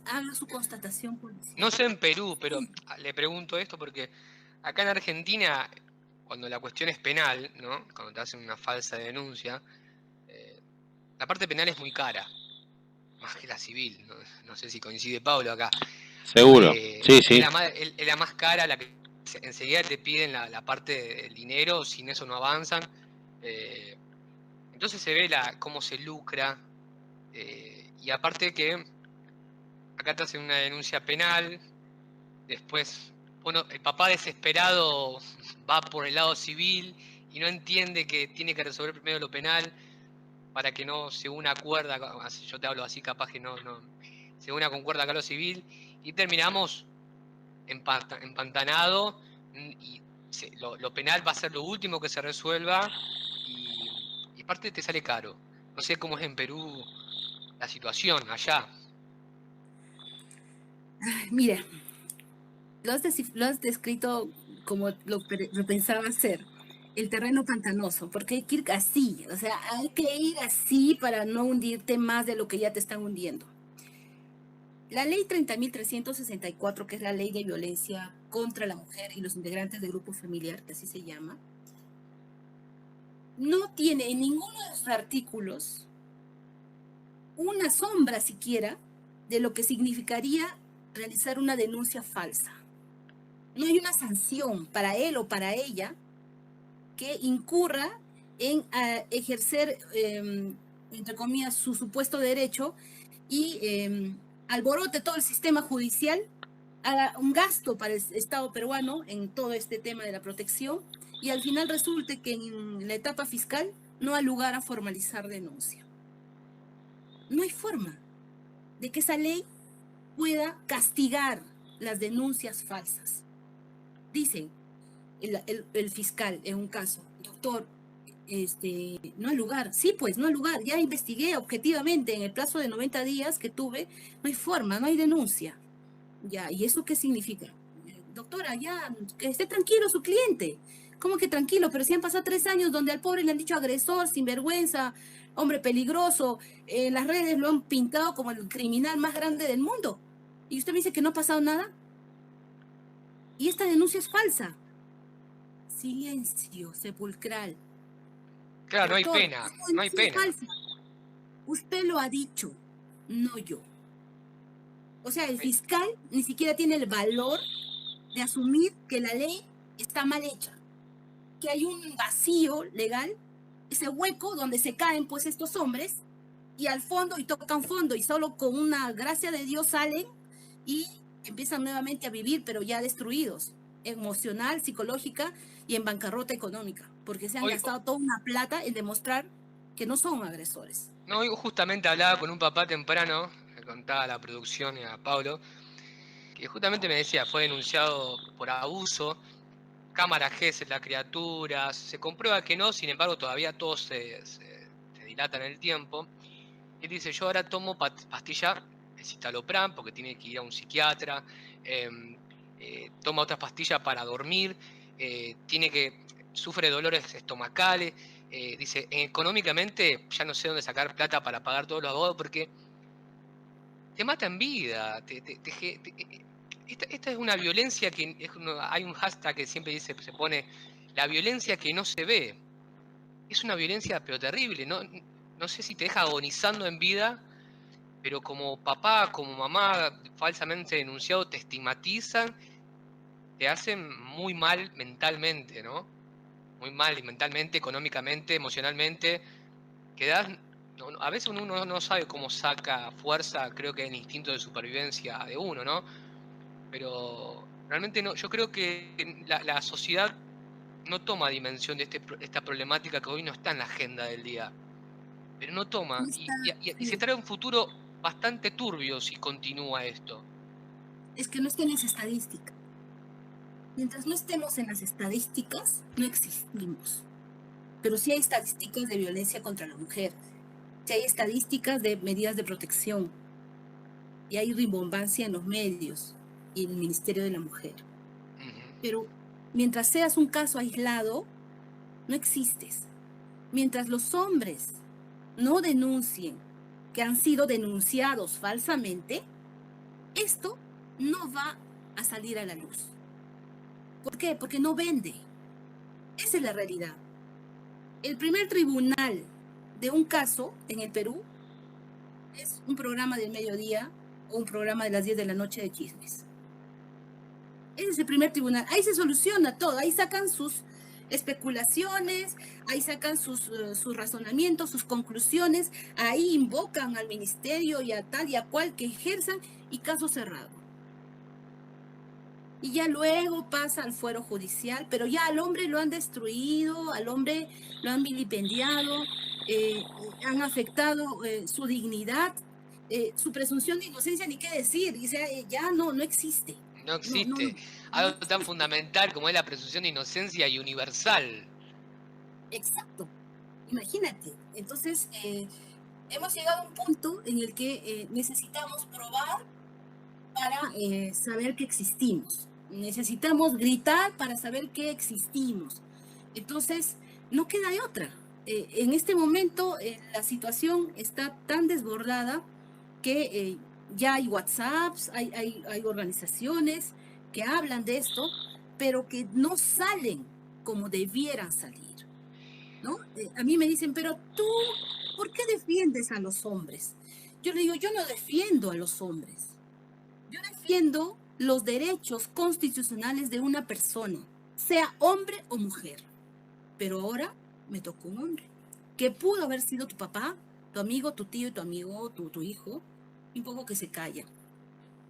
haga su constatación policial. No sé en Perú, pero le pregunto esto porque acá en Argentina, cuando la cuestión es penal, ¿no? Cuando te hacen una falsa denuncia, la parte penal es muy cara, más que la civil. No sé si coincide Pablo acá. Seguro, sí. Es la más cara, la que enseguida te piden la parte del dinero, sin eso no avanzan. Entonces se ve cómo se lucra, y aparte que acá te hacen una denuncia penal, después, bueno, el papá desesperado va por el lado civil y no entiende que tiene que resolver primero lo penal para que no se una cuerda, yo te hablo así, capaz que no se una con cuerda acá lo civil, y terminamos empantanado y lo penal va a ser lo último que se resuelva y aparte te sale caro. No sé cómo es en Perú la situación allá. Mira, lo has descrito como lo pensaba hacer, el terreno pantanoso, porque hay que ir así, o sea, hay que ir así para no hundirte más de lo que ya te están hundiendo. La ley 30.364, que es la ley de violencia contra la mujer y los integrantes del grupo familiar, que así se llama, no tiene en ninguno de sus artículos una sombra siquiera de lo que significaría realizar una denuncia falsa. No hay una sanción para él o para ella que incurra en ejercer, entre comillas, su supuesto derecho y alborote todo el sistema judicial, haga un gasto para el Estado peruano en todo este tema de la protección y al final resulte que en la etapa fiscal no hay lugar a formalizar denuncia. No hay forma de que esa ley pueda castigar las denuncias falsas. Dicen el fiscal en un caso, doctor, no hay lugar. Sí, pues no hay lugar. Ya investigué objetivamente en el plazo de 90 días que tuve, no hay forma, no hay denuncia. Ya, ¿y eso qué significa? Doctora, ya, que esté tranquilo su cliente. ¿Cómo que tranquilo? Pero si han pasado 3 años donde al pobre le han dicho agresor, sinvergüenza, hombre peligroso, las redes lo han pintado como el criminal más grande del mundo. ¿Y usted me dice que no ha pasado nada? Y esta denuncia es falsa. Silencio sepulcral. Claro, Doctor, no hay pena, no hay pena. Falsa. Usted lo ha dicho, no yo. O sea, el fiscal ni siquiera tiene el valor de asumir que la ley está mal hecha, que hay un vacío legal, ese hueco donde se caen pues estos hombres y al fondo y tocan fondo y solo con una gracia de Dios salen y empiezan nuevamente a vivir, pero ya destruidos, emocional, psicológica y en bancarrota económica, porque se han gastado toda una plata en demostrar que no son agresores. No, yo justamente hablaba con un papá temprano, le contaba a la producción y a Pablo, que justamente me decía, fue denunciado por abuso, cámara G, la criatura, se comprueba que no, sin embargo todavía todo se dilata en el tiempo. Él dice, yo ahora tomo pastilla, citalopram, porque tiene que ir a un psiquiatra, toma otras pastillas para dormir, sufre dolores estomacales, dice, económicamente ya no sé dónde sacar plata para pagar todos los abogados porque te mata en vida. Esta es una violencia que hay un hashtag que siempre dice, se pone, la violencia que no se ve. Es una violencia pero terrible, no sé si te deja agonizando en vida, pero como papá, como mamá falsamente denunciado, te estigmatizan, te hacen muy mal mentalmente, ¿no? Muy mal mentalmente, económicamente, emocionalmente. A veces uno no sabe cómo saca fuerza, creo que es el instinto de supervivencia de uno, ¿no? Pero realmente no, yo creo que la sociedad no toma dimensión de esta problemática que hoy no está en la agenda del día. Pero no toma, y se trae un futuro bastante turbio si continúa esto. Es que no está en las estadísticas. Mientras no estemos en las estadísticas, no existimos. Pero sí hay estadísticas de violencia contra la mujer, sí hay estadísticas de medidas de protección, y hay rimbombancia en los medios y en el Ministerio de la Mujer. Pero mientras seas un caso aislado, no existes. Mientras los hombres no denuncien que han sido denunciados falsamente, esto no va a salir a la luz. ¿Por qué? Porque no vende. Esa es la realidad. El primer tribunal de un caso en el Perú es un programa del mediodía o un programa de las 10 de la noche de chismes. Ese es el primer tribunal. Ahí se soluciona todo. Ahí sacan sus especulaciones, ahí sacan sus razonamientos, sus conclusiones, ahí invocan al ministerio y a tal y a cual que ejerzan y caso cerrado. Y ya luego pasa al fuero judicial, pero ya al hombre lo han destruido, al hombre lo han vilipendiado, han afectado su dignidad, su presunción de inocencia, ni qué decir, o sea, ya no existe. No existe algo tan fundamental como es la presunción de inocencia y universal. Exacto. Imagínate. Entonces, hemos llegado a un punto en el que necesitamos probar para saber que existimos. Necesitamos gritar para saber que existimos. Entonces, no queda de otra. En este momento, la situación está tan desbordada que ya hay WhatsApps, hay organizaciones que hablan de esto, pero que no salen como debieran salir, ¿no? A mí me dicen, pero tú, ¿por qué defiendes a los hombres? Yo le digo, yo no defiendo a los hombres. Yo defiendo los derechos constitucionales de una persona, sea hombre o mujer. Pero ahora me tocó un hombre, que pudo haber sido tu papá, tu amigo, tu tío, tu amigo, tu hijo, y un poco que se calla.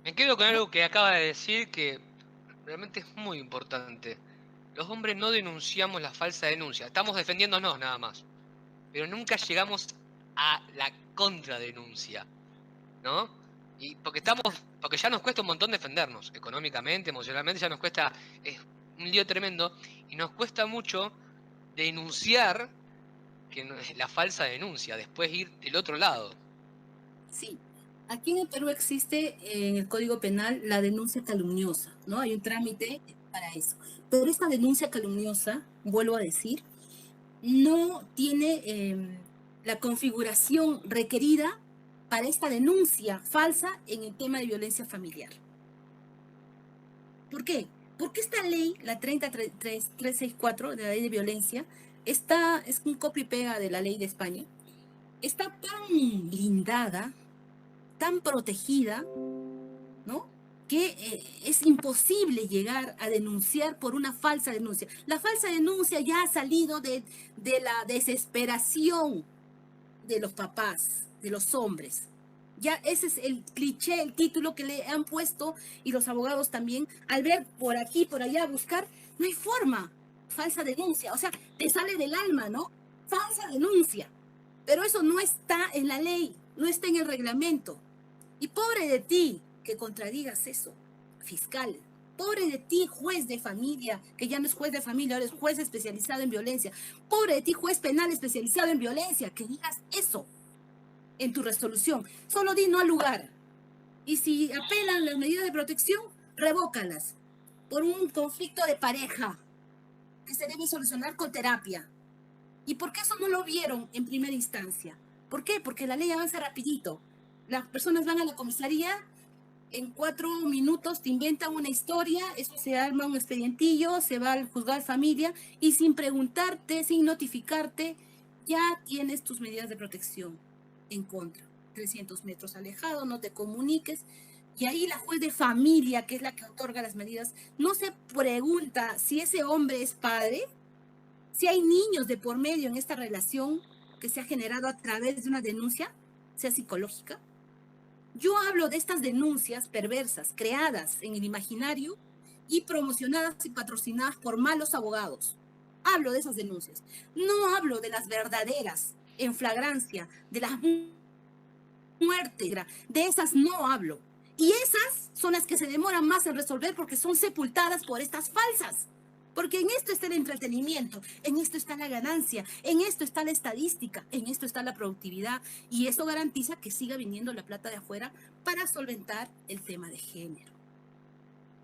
Me quedo con algo que acaba de decir que realmente es muy importante. Los hombres no denunciamos la falsa denuncia, estamos defendiéndonos nada más. Pero nunca llegamos a la contradenuncia, ¿no? Y porque ya nos cuesta un montón defendernos, económicamente, emocionalmente, ya nos cuesta, es un lío tremendo, y nos cuesta mucho denunciar la falsa denuncia, después ir del otro lado. Sí, aquí en el Perú existe en el Código Penal la denuncia calumniosa, ¿no? Hay un trámite para eso. Pero esta denuncia calumniosa, vuelvo a decir, no tiene la configuración requerida para esta denuncia falsa en el tema de violencia familiar. ¿Por qué? Porque esta ley, la 36364 de la ley de violencia, es un copia y pega de la ley de España, está tan blindada, tan protegida, ¿no? Que es imposible llegar a denunciar por una falsa denuncia. La falsa denuncia ya ha salido de la desesperación de los papás, de los hombres. Ya ese es el cliché, el título que le han puesto, y los abogados también, al ver por aquí, por allá, buscar, no hay forma. Falsa denuncia, o sea, te sale del alma, ¿no? Falsa denuncia. Pero eso no está en la ley, no está en el reglamento. Y pobre de ti que contradigas eso, fiscal. Pobre de ti, juez de familia, que ya no es juez de familia, ahora es juez especializado en violencia. Pobre de ti, juez penal especializado en violencia, que digas eso en tu resolución. Solo di no al lugar. Y si apelan las medidas de protección, revócalas por un conflicto de pareja que se debe solucionar con terapia. ¿Y por qué eso no lo vieron en primera instancia? ¿Por qué? Porque la ley avanza rapidito. Las personas van a la comisaría, en 4 minutos te inventan una historia, eso se arma un expedientillo, se va al juzgado de familia y sin preguntarte, sin notificarte, ya tienes tus medidas de protección en contra. 300 metros alejado, no te comuniques. Y ahí la juez de familia, que es la que otorga las medidas, no se pregunta si ese hombre es padre, si hay niños de por medio en esta relación que se ha generado a través de una denuncia, sea psicológica. Yo hablo de estas denuncias perversas, creadas en el imaginario y promocionadas y patrocinadas por malos abogados. Hablo de esas denuncias. No hablo de las verdaderas, en flagrancia, de las muertes, de esas no hablo. Y esas son las que se demoran más en resolver porque son sepultadas por estas falsas. Porque en esto está el entretenimiento, en esto está la ganancia, en esto está la estadística, en esto está la productividad, y eso garantiza que siga viniendo la plata de afuera para solventar el tema de género.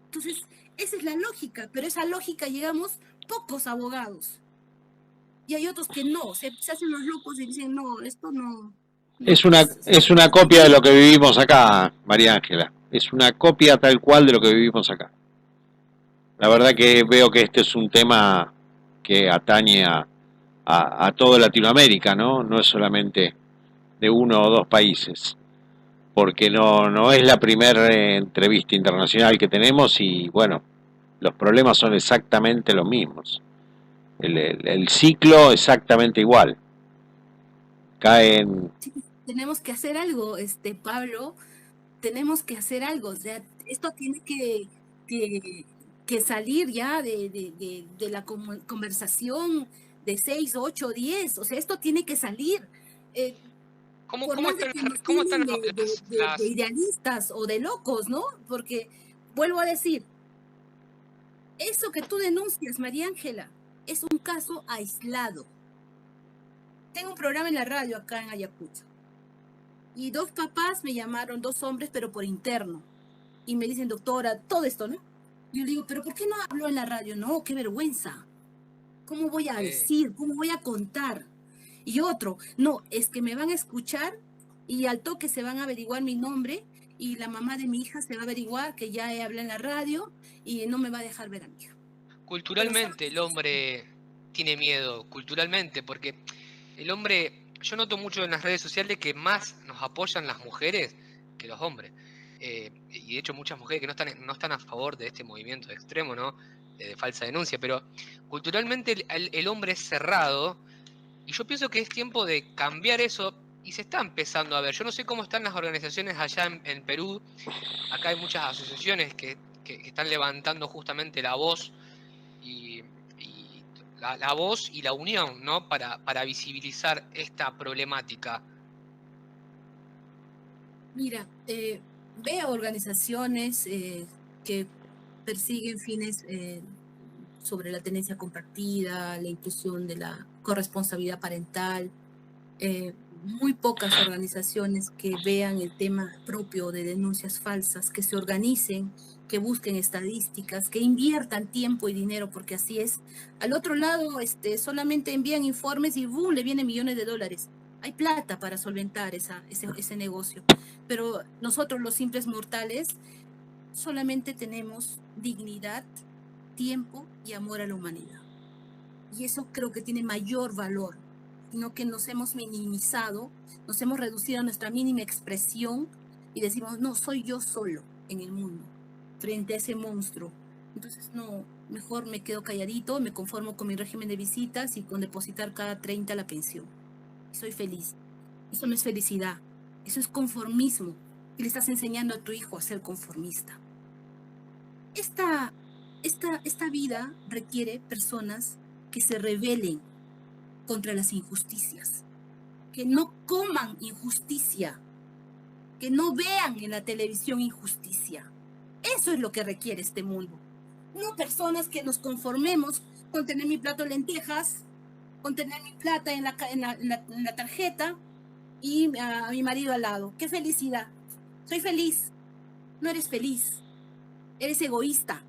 Entonces, esa es la lógica, pero esa lógica llegamos pocos abogados. Y hay otros que no, se hacen los locos y dicen, no, esto no. Es una copia de lo que vivimos acá, María Ángela. Es una copia tal cual de lo que vivimos acá. La verdad que veo que este es un tema que atañe a toda Latinoamérica, ¿no? No es solamente de 1 o 2 países, porque no es la primera entrevista internacional que tenemos y, bueno, los problemas son exactamente los mismos. El ciclo exactamente igual. Caen... Sí, tenemos que hacer algo, Pablo, tenemos que hacer algo. O sea, esto tiene que salir ya de la conversación de 6, 8, 10. O sea, esto tiene que salir. ¿Cómo están de idealistas o de locos, ¿no? Porque vuelvo a decir, eso que tú denuncias, María Ángela, es un caso aislado. Tengo un programa en la radio acá en Ayacucho. Y 2 papás me llamaron, 2 hombres, pero por interno. Y me dicen, doctora, todo esto, ¿no? Yo le digo, ¿pero por qué no hablo en la radio? No, qué vergüenza. ¿Cómo voy a decir? ¿Cómo voy a contar? Y otro, no, es que me van a escuchar y al toque se van a averiguar mi nombre y la mamá de mi hija se va a averiguar que ya hablé en la radio y no me va a dejar ver a mi hija. Culturalmente el hombre tiene miedo, culturalmente, porque el hombre, yo noto mucho en las redes sociales que más nos apoyan las mujeres que los hombres. Y de hecho muchas mujeres que no están a favor de este movimiento extremo, ¿no? De falsa denuncia, pero culturalmente el hombre es cerrado y yo pienso que es tiempo de cambiar eso y se está empezando a ver. Yo no sé cómo están las organizaciones allá en Perú, acá hay muchas asociaciones que están levantando justamente la voz y la voz y la unión, ¿no? Para visibilizar esta problemática. Mira, veo organizaciones que persiguen fines sobre la tenencia compartida, la inclusión de la corresponsabilidad parental. Muy pocas organizaciones que vean el tema propio de denuncias falsas, que se organicen, que busquen estadísticas, que inviertan tiempo y dinero, porque así es. Al otro lado, solamente envían informes y ¡boom!, le vienen millones de dólares. Hay plata para solventar ese negocio. Pero nosotros, los simples mortales, solamente tenemos dignidad, tiempo y amor a la humanidad. Y eso creo que tiene mayor valor, sino que nos hemos minimizado, nos hemos reducido a nuestra mínima expresión y decimos, no, soy yo solo en el mundo, frente a ese monstruo. Entonces, no, mejor me quedo calladito, me conformo con mi régimen de visitas y con depositar cada 30 la pensión. Y soy feliz. Eso no es felicidad, eso es conformismo. Y le estás enseñando a tu hijo a ser conformista. Esta vida requiere personas que se rebelen contra las injusticias, que no coman injusticia, que no vean en la televisión injusticia. Eso es lo que requiere este mundo. No personas que nos conformemos con tener mi plato de lentejas, con tener mi plata en la tarjeta y a mi marido al lado. ¡Qué felicidad! Soy feliz. No eres feliz. Eres egoísta.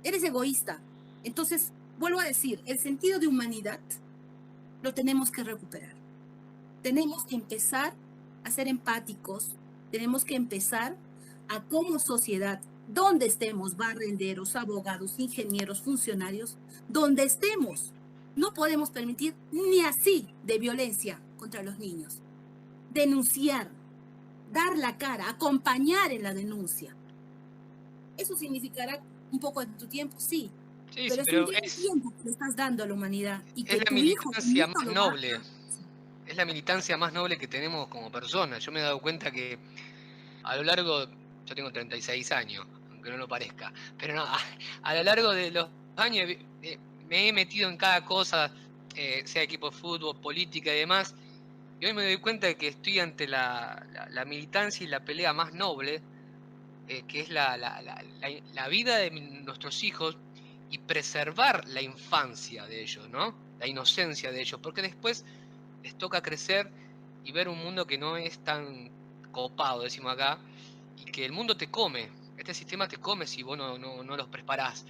Eres egoísta. Entonces, vuelvo a decir, el sentido de humanidad lo tenemos que recuperar. Tenemos que empezar a ser empáticos, tenemos que empezar a, como sociedad, donde estemos, barrenderos, abogados, ingenieros, funcionarios, donde estemos, no podemos permitir ni así de violencia contra los niños. Denunciar, dar la cara, acompañar en la denuncia. ¿Eso significará un poco de tu tiempo? Sí. Sí, pero es un tiempo que le estás dando a la humanidad. Y que es la militancia más noble. Es la militancia más noble que tenemos como personas. Yo me he dado cuenta que a lo largo, yo tengo 36 años, aunque no lo parezca, pero no, a lo largo de los años me he metido en cada cosa, sea equipo de fútbol, política y demás, y hoy me doy cuenta de que estoy ante la militancia y la pelea más noble, que es la vida de nuestros hijos y preservar la infancia de ellos, ¿no? La inocencia de ellos, porque después les toca crecer y ver un mundo que no es tan copado, decimos acá, y que el mundo te come, este sistema te come si vos no los preparás.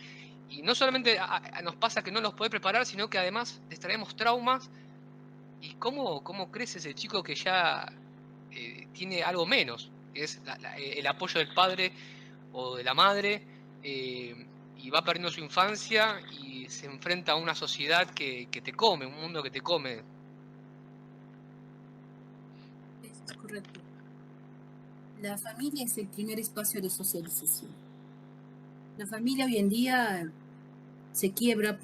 Y no solamente nos pasa que no los podés preparar, sino que además les traemos traumas. ¿Y cómo crece ese chico que ya tiene algo menos, que es el apoyo del padre o de la madre, y va perdiendo su infancia y se enfrenta a una sociedad que te come, un mundo que te come? Es correcto. La familia es el primer espacio de socialización. La familia hoy en día se quiebra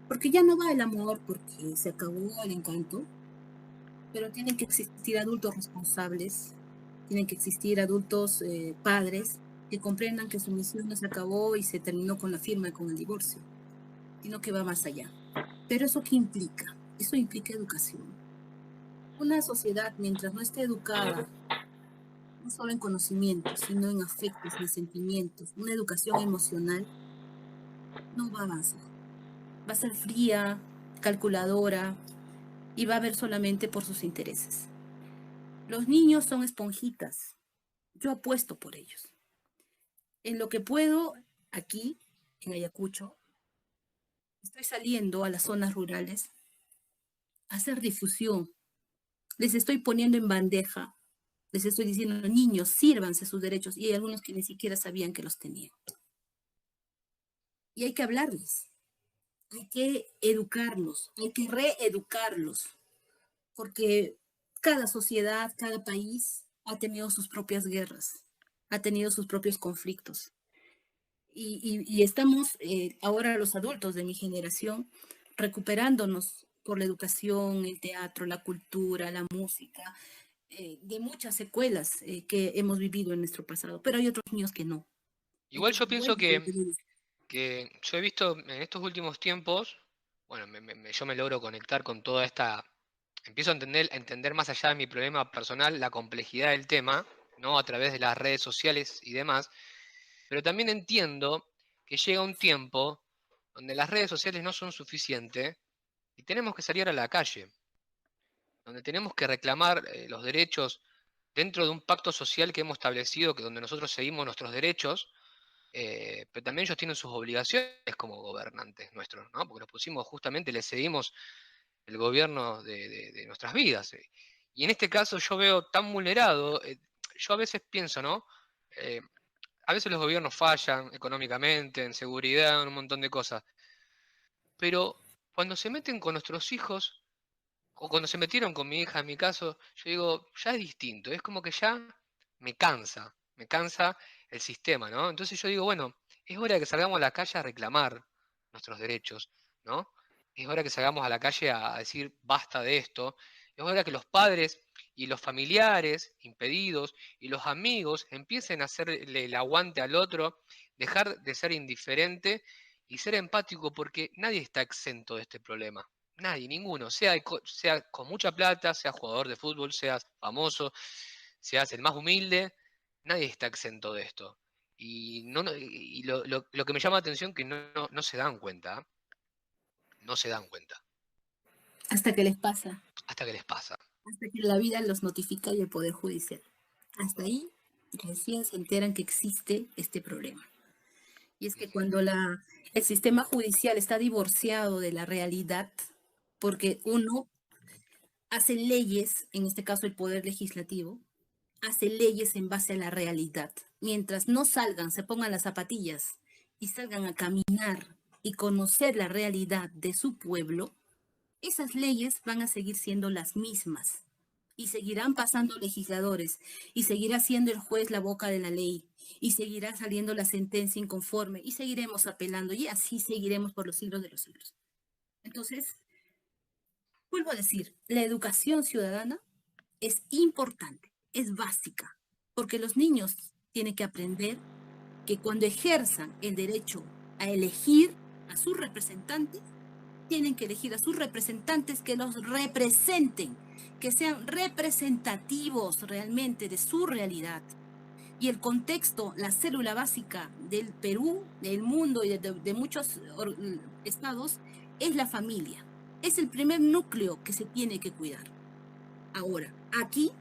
porque ya no va el amor, porque se acabó el encanto, pero tienen que existir adultos responsables, tienen que existir adultos padres que comprendan que su misión no se acabó y se terminó con la firma y con el divorcio, sino que va más allá. Pero ¿eso qué implica? Eso implica educación. Una sociedad, mientras no esté educada, no solo en conocimientos, sino en afectos, en sentimientos, una educación emocional, no va a avanzar. Va a ser fría, calculadora y va a ver solamente por sus intereses. Los niños son esponjitas. Yo apuesto por ellos. En lo que puedo, aquí, en Ayacucho, estoy saliendo a las zonas rurales a hacer difusión. Les estoy poniendo en bandeja. Les estoy diciendo, niños, sírvanse sus derechos. Y hay algunos que ni siquiera sabían que los tenían. Y hay que hablarles. Hay que educarlos. Hay que reeducarlos. Porque cada sociedad, cada país ha tenido sus propias guerras. Ha tenido sus propios conflictos. Y estamos ahora los adultos de mi generación recuperándonos por la educación, el teatro, la cultura, la música, de muchas secuelas que hemos vivido en nuestro pasado, pero hay otros niños que no. Igual yo pienso que yo he visto en estos últimos tiempos, bueno, yo me logro conectar con toda esta, empiezo a entender más allá de mi problema personal la complejidad del tema, ¿no? A través de las redes sociales y demás, pero también entiendo que llega un tiempo donde las redes sociales no son suficientes y tenemos que salir a la calle, donde tenemos que reclamar los derechos dentro de un pacto social que hemos establecido, que donde nosotros seguimos nuestros derechos, pero también ellos tienen sus obligaciones como gobernantes nuestros, ¿no? Porque nos pusimos justamente, les seguimos el gobierno de nuestras vidas. Y en este caso yo veo tan vulnerado, yo a veces pienso, ¿no? A veces los gobiernos fallan económicamente, en seguridad, en un montón de cosas. Pero cuando se meten con nuestros hijos, o cuando se metieron con mi hija en mi caso, yo digo, ya es distinto, es como que ya me cansa el sistema, ¿no? Entonces yo digo, bueno, es hora de que salgamos a la calle a reclamar nuestros derechos, ¿no? Es hora que salgamos a la calle a decir basta de esto, es hora que los padres y los familiares impedidos y los amigos empiecen a hacerle el aguante al otro, dejar de ser indiferente y ser empático, porque nadie está exento de este problema. Nadie, ninguno, sea con mucha plata, sea jugador de fútbol, seas famoso, seas el más humilde, nadie está exento de esto. Y lo que me llama la atención es que no se dan cuenta, no se dan cuenta. Hasta que les pasa. Hasta que les pasa. Hasta que la vida los notifica y el Poder Judicial. Hasta ahí recién se enteran que existe este problema. Y es que cuando el sistema judicial está divorciado de la realidad, porque uno hace leyes, en este caso el Poder Legislativo, hace leyes en base a la realidad. Mientras no salgan, se pongan las zapatillas y salgan a caminar y conocer la realidad de su pueblo, esas leyes van a seguir siendo las mismas. Y seguirán pasando legisladores, y seguirá siendo el juez la boca de la ley, y seguirá saliendo la sentencia inconforme, y seguiremos apelando, y así seguiremos por los siglos de los siglos. Entonces, vuelvo a decir, la educación ciudadana es importante, es básica, porque los niños tienen que aprender que cuando ejerzan el derecho a elegir a sus representantes, tienen que elegir a sus representantes que los representen, que sean representativos realmente de su realidad. Y el contexto, la célula básica del Perú, del mundo y de muchos estados, es la familia. Es el primer núcleo que se tiene que cuidar. Ahora, aquí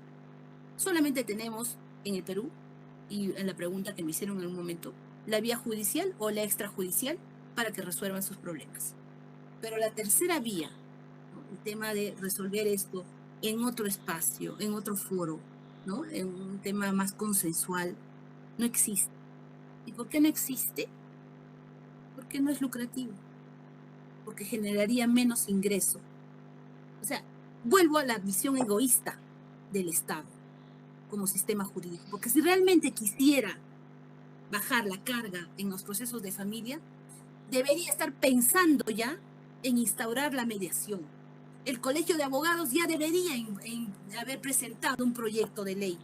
solamente tenemos en el Perú, y en la pregunta que me hicieron en algún momento, la vía judicial o la extrajudicial para que resuelvan sus problemas. Pero la tercera vía, ¿no? El tema de resolver esto en otro espacio, en otro foro, ¿no? En un tema más consensual, no existe. ¿Y por qué no existe? Porque no es lucrativo, porque generaría menos ingreso. O sea, vuelvo a la visión egoísta del Estado como sistema jurídico, porque si realmente quisiera bajar la carga en los procesos de familia, debería estar pensando ya en instaurar la mediación. El Colegio de Abogados ya debería haber presentado un proyecto de ley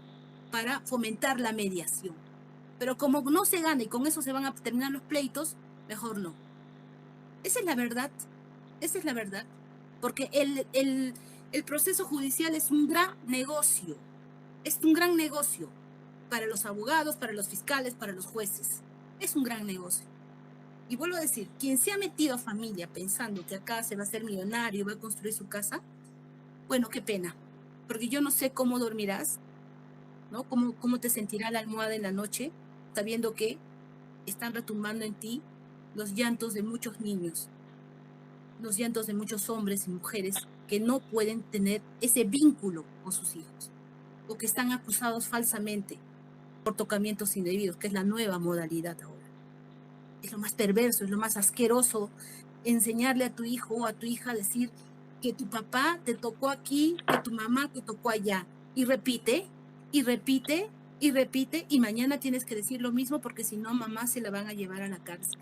para fomentar la mediación. Pero como no se gana y con eso se van a terminar los pleitos, mejor no. Esa es la verdad. Esa es la verdad. Porque el proceso judicial es un gran negocio. Es un gran negocio. para los abogados, para los fiscales, para los jueces. Es un gran negocio. Y vuelvo a decir, quien se ha metido a familia pensando que acá se va a hacer millonario, va a construir su casa, bueno, qué pena, porque yo no sé cómo dormirás, ¿no? Cómo te sentirá la almohada en la noche, sabiendo que están retumbando en ti los llantos de muchos niños, los llantos de muchos hombres y mujeres que no pueden tener ese vínculo con sus hijos, o que están acusados falsamente por tocamientos indebidos, que es la nueva modalidad ahora. Es lo más perverso, es lo más asqueroso, enseñarle a tu hijo o a tu hija a decir que tu papá te tocó aquí, que tu mamá te tocó allá, y repite, y repite, y repite, y mañana tienes que decir lo mismo, porque si no, mamá se la van a llevar a la cárcel,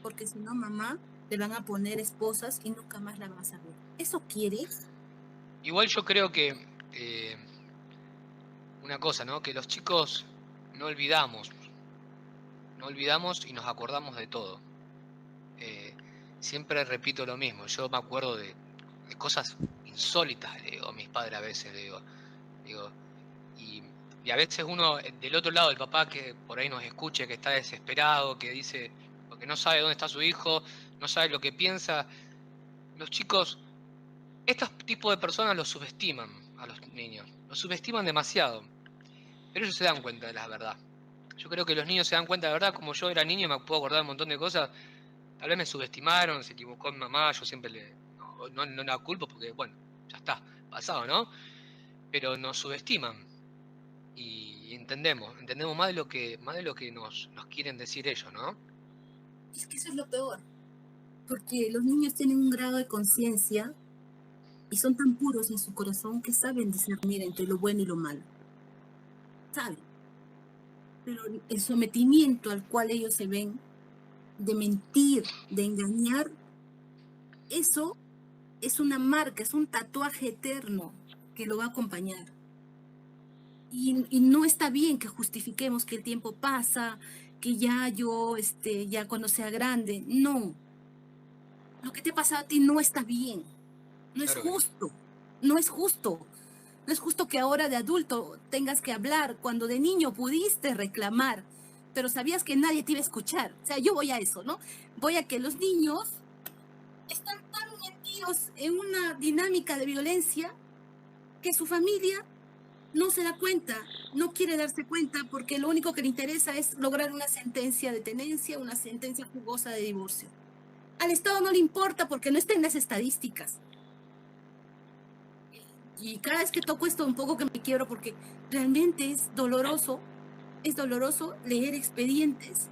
porque si no, mamá le van a poner esposas y nunca más la vas a ver. ¿Eso quieres? Igual yo creo que una cosa, ¿no? Que los chicos no olvidamos y nos acordamos de todo. Siempre repito lo mismo, yo me acuerdo de cosas insólitas, le digo a mis padres a veces, le digo, y a veces uno, del otro lado, el papá que por ahí nos escuche, que está desesperado, que dice, porque no sabe dónde está su hijo, no sabe lo que piensa, los chicos, estos tipos de personas los subestiman a los niños, los subestiman demasiado, pero ellos se dan cuenta de la verdad. Yo creo que los niños se dan cuenta de la verdad, como yo era niño me puedo acordar un montón de cosas, tal vez me subestimaron, se equivocó mi mamá, yo siempre no la culpo porque, bueno, ya está, pasado, ¿no? Pero nos subestiman y entendemos más de lo que nos quieren decir ellos, ¿no? Es que eso es lo peor, porque los niños tienen un grado de conciencia y son tan puros en su corazón que saben discernir entre lo bueno y lo malo. Saben. Pero el sometimiento al cual ellos se ven, de mentir, de engañar, eso es una marca, es un tatuaje eterno que lo va a acompañar. Y no está bien que justifiquemos que el tiempo pasa, que ya ya cuando sea grande. No. Lo que te ha pasado a ti no está bien. No es justo. No es justo. No es justo que ahora de adulto tengas que hablar cuando de niño pudiste reclamar, pero sabías que nadie te iba a escuchar. O sea, yo voy a eso, ¿no? Voy a que los niños están tan metidos en una dinámica de violencia que su familia no se da cuenta, no quiere darse cuenta, porque lo único que le interesa es lograr una sentencia de tenencia, una sentencia jugosa de divorcio. Al Estado no le importa porque no está en las estadísticas. Y cada vez que toco esto un poco que me quiebro, porque realmente es doloroso leer expedientes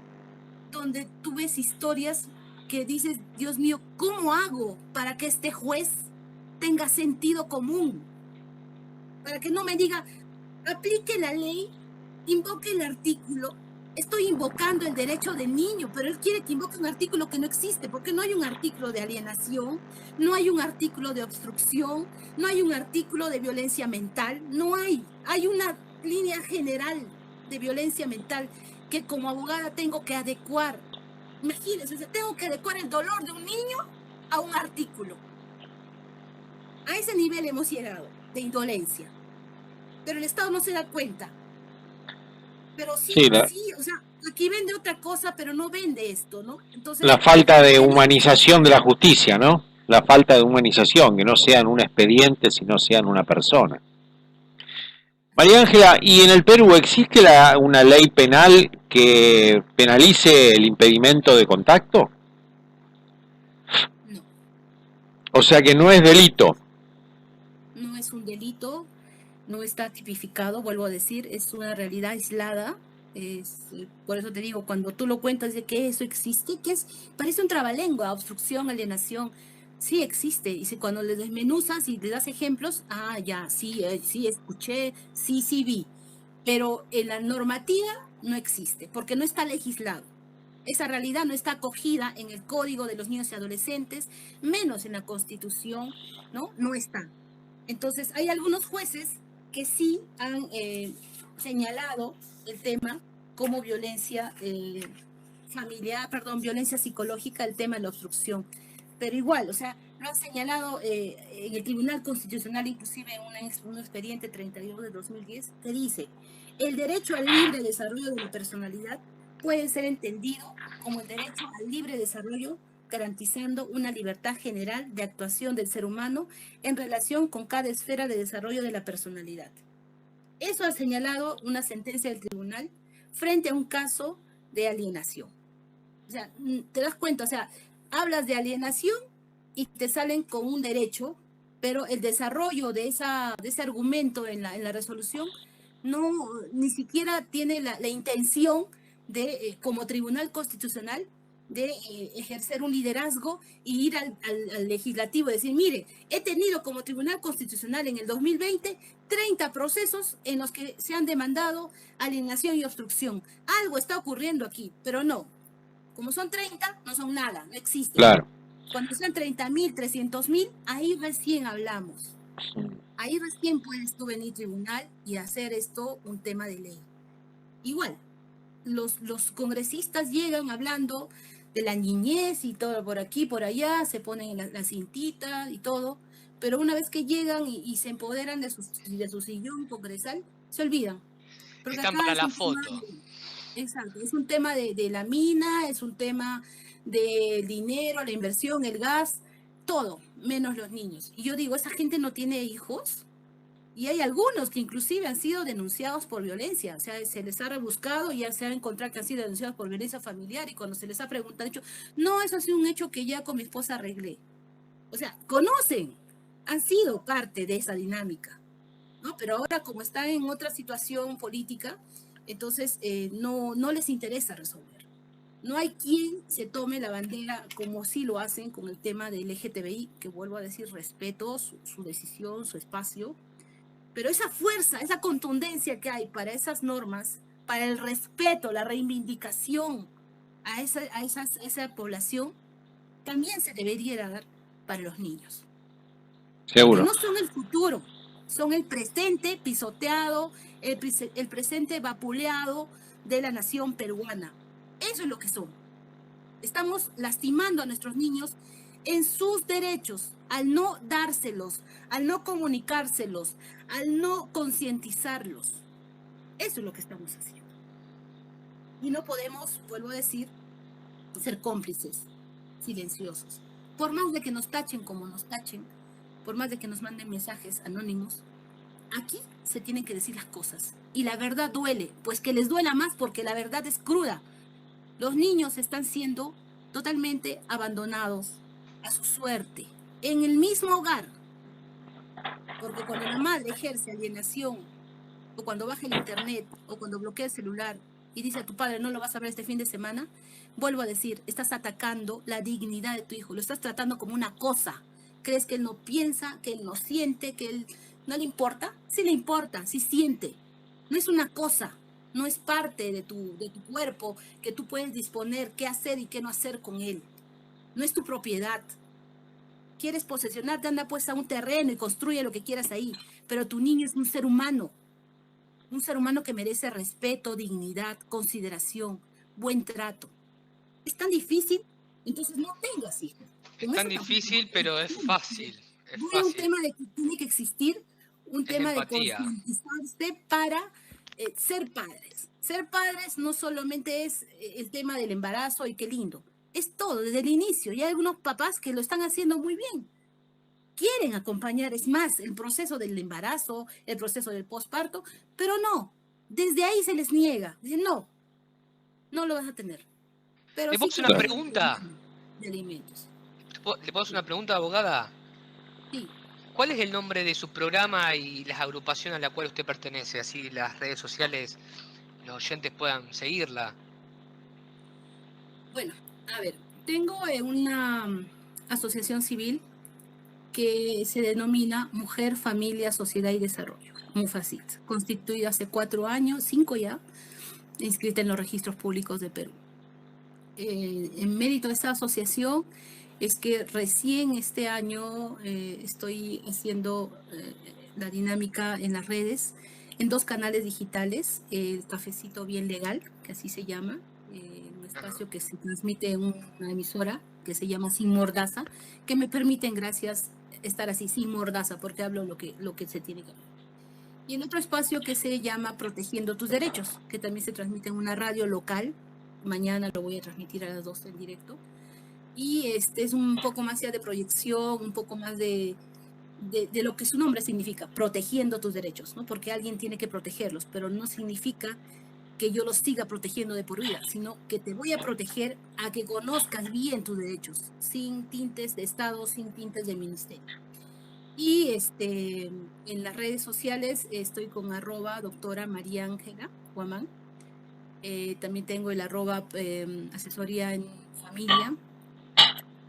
donde tú ves historias que dices, Dios mío, ¿cómo hago para que este juez tenga sentido común? Para que no me diga, aplique la ley, invoque el artículo. Estoy invocando el derecho del niño, pero él quiere que invoque un artículo que no existe, porque no hay un artículo de alienación, no hay un artículo de obstrucción, no hay un artículo de violencia mental, no hay. Hay una línea general de violencia mental que como abogada tengo que adecuar. Imagínense, tengo que adecuar el dolor de un niño a un artículo. A ese nivel hemos llegado de indolencia. Pero el Estado no se da cuenta. Pero sí, o sea, aquí vende otra cosa, pero no vende esto, ¿no? Entonces, la falta de humanización de la justicia, ¿no? La falta de humanización, que no sean un expediente, sino sean una persona. María Ángela, ¿y en el Perú existe una ley penal que penalice el impedimento de contacto? No. O sea que no es delito. No es un delito, no está tipificado, vuelvo a decir, es una realidad aislada. Por eso te digo, cuando tú lo cuentas de que eso existe, parece un trabalengua, obstrucción, alienación, sí existe. Y si cuando le desmenuzas y le das ejemplos, ya, sí escuché, sí vi. Pero en la normativa no existe, porque no está legislado. Esa realidad no está acogida en el Código de los Niños y Adolescentes, menos en la Constitución, no está. Entonces, hay algunos jueces que sí han señalado el tema como violencia violencia psicológica, el tema de la obstrucción. Pero igual, o sea, lo han señalado en el Tribunal Constitucional, inclusive en un expediente 32 de 2010, que dice, El derecho al libre desarrollo de la personalidad puede ser entendido como el derecho al libre desarrollo, garantizando una libertad general de actuación del ser humano en relación con cada esfera de desarrollo de la personalidad. Eso ha señalado una sentencia del tribunal frente a un caso de alienación. O sea, te das cuenta, o sea, hablas de alienación y te salen con un derecho, pero el desarrollo de ese argumento en la resolución no, ni siquiera tiene la intención de, como tribunal constitucional, de ejercer un liderazgo y ir al legislativo y decir, mire, he tenido como tribunal constitucional en el 2020 30 procesos en los que se han demandado alienación y obstrucción. Algo está ocurriendo aquí, pero no. Como son 30, no son nada, no existen. Claro. Cuando sean 30.000, 300.000, ahí recién hablamos. Ahí recién puedes tú venir tribunal y hacer esto un tema de ley. Igual, los congresistas llegan hablando de la niñez y todo por aquí, por allá, se ponen la cintita y todo, pero una vez que llegan y se empoderan de su sillón congresal, se olvidan. Porque están para la foto. Exacto, es un tema de la mina, es un tema del dinero, la inversión, el gas, todo, menos los niños. Y yo digo, ¿esa gente no tiene hijos? Y hay algunos que inclusive han sido denunciados por violencia, o sea, se les ha rebuscado y ya se ha encontrado que han sido denunciados por violencia familiar, y cuando se les ha preguntado, han dicho, no, eso ha sido un hecho que ya con mi esposa arreglé. O sea, conocen, han sido parte de esa dinámica, ¿no? Pero ahora, como están en otra situación política, entonces no les interesa resolver. No hay quien se tome la bandera como sí lo hacen con el tema del LGTBI, que vuelvo a decir, respeto su decisión, su espacio, pero esa fuerza, esa contundencia que hay para esas normas, para el respeto, la reivindicación a esa población, también se debería dar para los niños. Seguro. Porque no son el futuro, son el presente pisoteado, el presente vapuleado de la nación peruana. Eso es lo que son. Estamos lastimando a nuestros niños en sus derechos, al no dárselos, al no comunicárselos, al no concientizarlos. Eso es lo que estamos haciendo. Y no podemos, vuelvo a decir, ser cómplices, silenciosos. Por más de que nos tachen como nos tachen, por más de que nos manden mensajes anónimos, aquí se tienen que decir las cosas. Y la verdad duele, pues que les duela más porque la verdad es cruda. Los niños están siendo totalmente abandonados a su suerte, en el mismo hogar. Porque cuando la madre ejerce alienación, o cuando baja el internet, o cuando bloquea el celular, y dice a tu padre, no lo vas a ver este fin de semana, vuelvo a decir, estás atacando la dignidad de tu hijo, lo estás tratando como una cosa. ¿Crees que él no piensa, que él no siente, que él no le importa? Sí le importa, sí siente. No es una cosa, no es parte de tu cuerpo que tú puedes disponer qué hacer y qué no hacer con él. No es tu propiedad. Quieres posesionarte, anda pues a un terreno y construye lo que quieras ahí. Pero tu niño es un ser humano que merece respeto, dignidad, consideración, buen trato. ¿Es tan difícil? Entonces no tengas hijos. Es tan difícil, pero es fácil. Es un tema de que tiene que existir, un tema de concientizarse para ser padres. Ser padres no solamente es el tema del embarazo y qué lindo, es todo, desde el inicio. Y hay algunos papás que lo están haciendo muy bien. Quieren acompañar, es más, el proceso del embarazo, el proceso del posparto, pero no, desde ahí se les niega. Dicen, no lo vas a tener. Pero ¿Le puedo hacer una pregunta? De alimentos. ¿Le puedo hacer una pregunta, abogada? Sí. ¿Cuál es el nombre de su programa y las agrupaciones a la cual usted pertenece? Así las redes sociales, los oyentes puedan seguirla. Bueno, a ver, tengo una asociación civil que se denomina Mujer, Familia, Sociedad y Desarrollo, MUFACIT, constituida hace 4 años, 5 ya, inscrita en los registros públicos de Perú. En mérito de esta asociación es que recién este año estoy haciendo la dinámica en las redes, en 2 canales digitales, el Cafecito Bien Legal, que así se llama, un espacio que se transmite en una emisora que se llama Sin Mordaza, que me permiten, gracias, estar así, sin mordaza, porque hablo lo que se tiene que hablar. Y en otro espacio que se llama Protegiendo tus Derechos, que también se transmite en una radio local. Mañana lo voy a transmitir a las 12 en directo. Y es un poco más ya de proyección, un poco más de lo que su nombre significa, protegiendo tus derechos, ¿no? Porque alguien tiene que protegerlos, pero no significa que yo los siga protegiendo de por vida, sino que te voy a proteger a que conozcas bien tus derechos, sin tintes de Estado, sin tintes de ministerio. Y en las redes sociales estoy con @doctora María Ángela Guamán. También tengo el @asesoría en familia.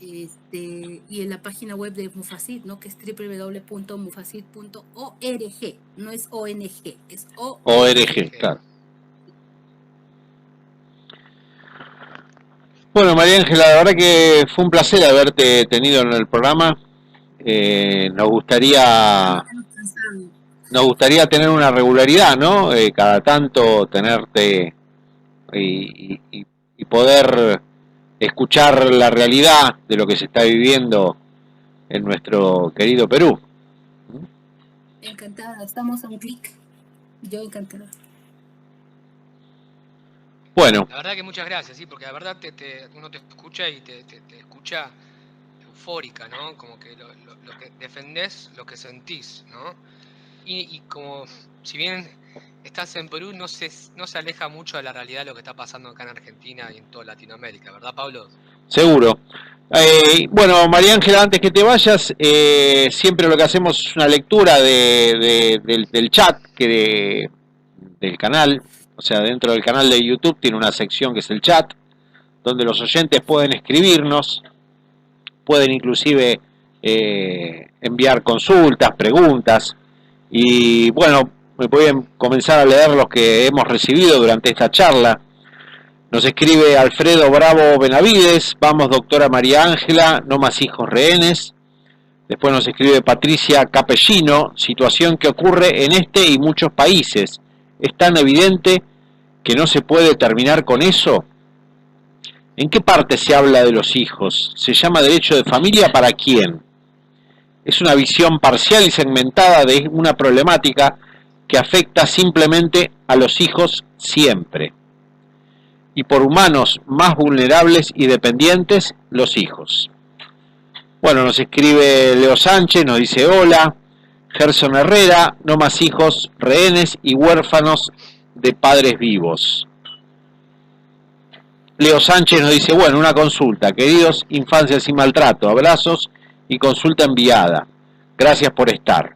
Y en la página web de Mufacid, ¿no? Que es www.mufacid.org. No es ONG, es ORG, claro. Bueno, María Ángela, la verdad que fue un placer haberte tenido en el programa. Nos gustaría tener una regularidad, ¿no? Cada tanto tenerte y poder escuchar la realidad de lo que se está viviendo en nuestro querido Perú. Encantada, estamos a un clic. Yo encantada. Bueno. La verdad que muchas gracias, sí, porque la verdad uno te escucha y te escucha eufórica, ¿no? Como que lo que defendés, lo que sentís, ¿no? Y como, si bien estás en Perú, no se aleja mucho de la realidad de lo que está pasando acá en Argentina y en toda Latinoamérica, ¿verdad, Pablo? Seguro. Bueno, María Ángela, antes que te vayas, siempre lo que hacemos es una lectura del chat del canal. O sea, dentro del canal de YouTube tiene una sección que es el chat, donde los oyentes pueden escribirnos, pueden inclusive enviar consultas, preguntas. Y bueno, me voy a comenzar a leer los que hemos recibido durante esta charla. Nos escribe Alfredo Bravo Benavides: vamos, doctora María Ángela, no más hijos rehenes. Después nos escribe Patricia Capellino: situación que ocurre en este y muchos países. ¿Es tan evidente que no se puede terminar con eso? ¿En qué parte se habla de los hijos? ¿Se llama derecho de familia para quién? Es una visión parcial y segmentada de una problemática que afecta simplemente a los hijos siempre. Y por humanos más vulnerables y dependientes, los hijos. Bueno, nos escribe Leo Sánchez, nos dice hola. Gerson Herrera: no más hijos rehenes y huérfanos de padres vivos. Leo Sánchez nos dice: bueno, una consulta. Queridos, infancia sin maltrato, abrazos y consulta enviada. Gracias por estar.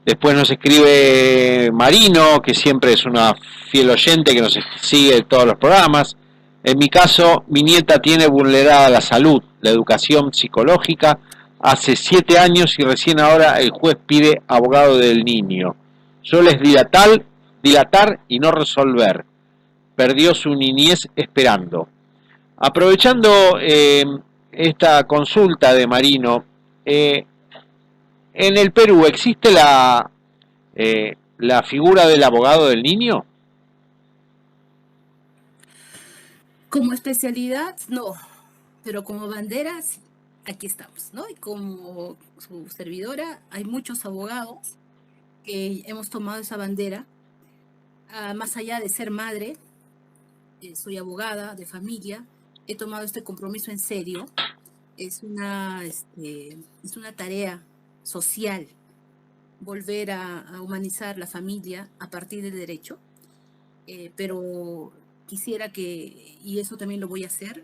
Después nos escribe Marino, que siempre es una fiel oyente que nos sigue en todos los programas. En mi caso, mi nieta tiene vulnerada la salud, la educación psicológica, hace 7 años y recién ahora el juez pide abogado del niño. Solo es dilatar y no resolver. Perdió su niñez esperando. Aprovechando esta consulta de Marino, ¿en el Perú existe la figura del abogado del niño? Como especialidad, no, pero como bandera, sí, aquí estamos, ¿no? Y como su servidora, hay muchos abogados que hemos tomado esa bandera, más allá de ser madre, soy abogada de familia, he tomado este compromiso en serio. Es una tarea social volver a humanizar la familia a partir del derecho, pero quisiera y eso también lo voy a hacer,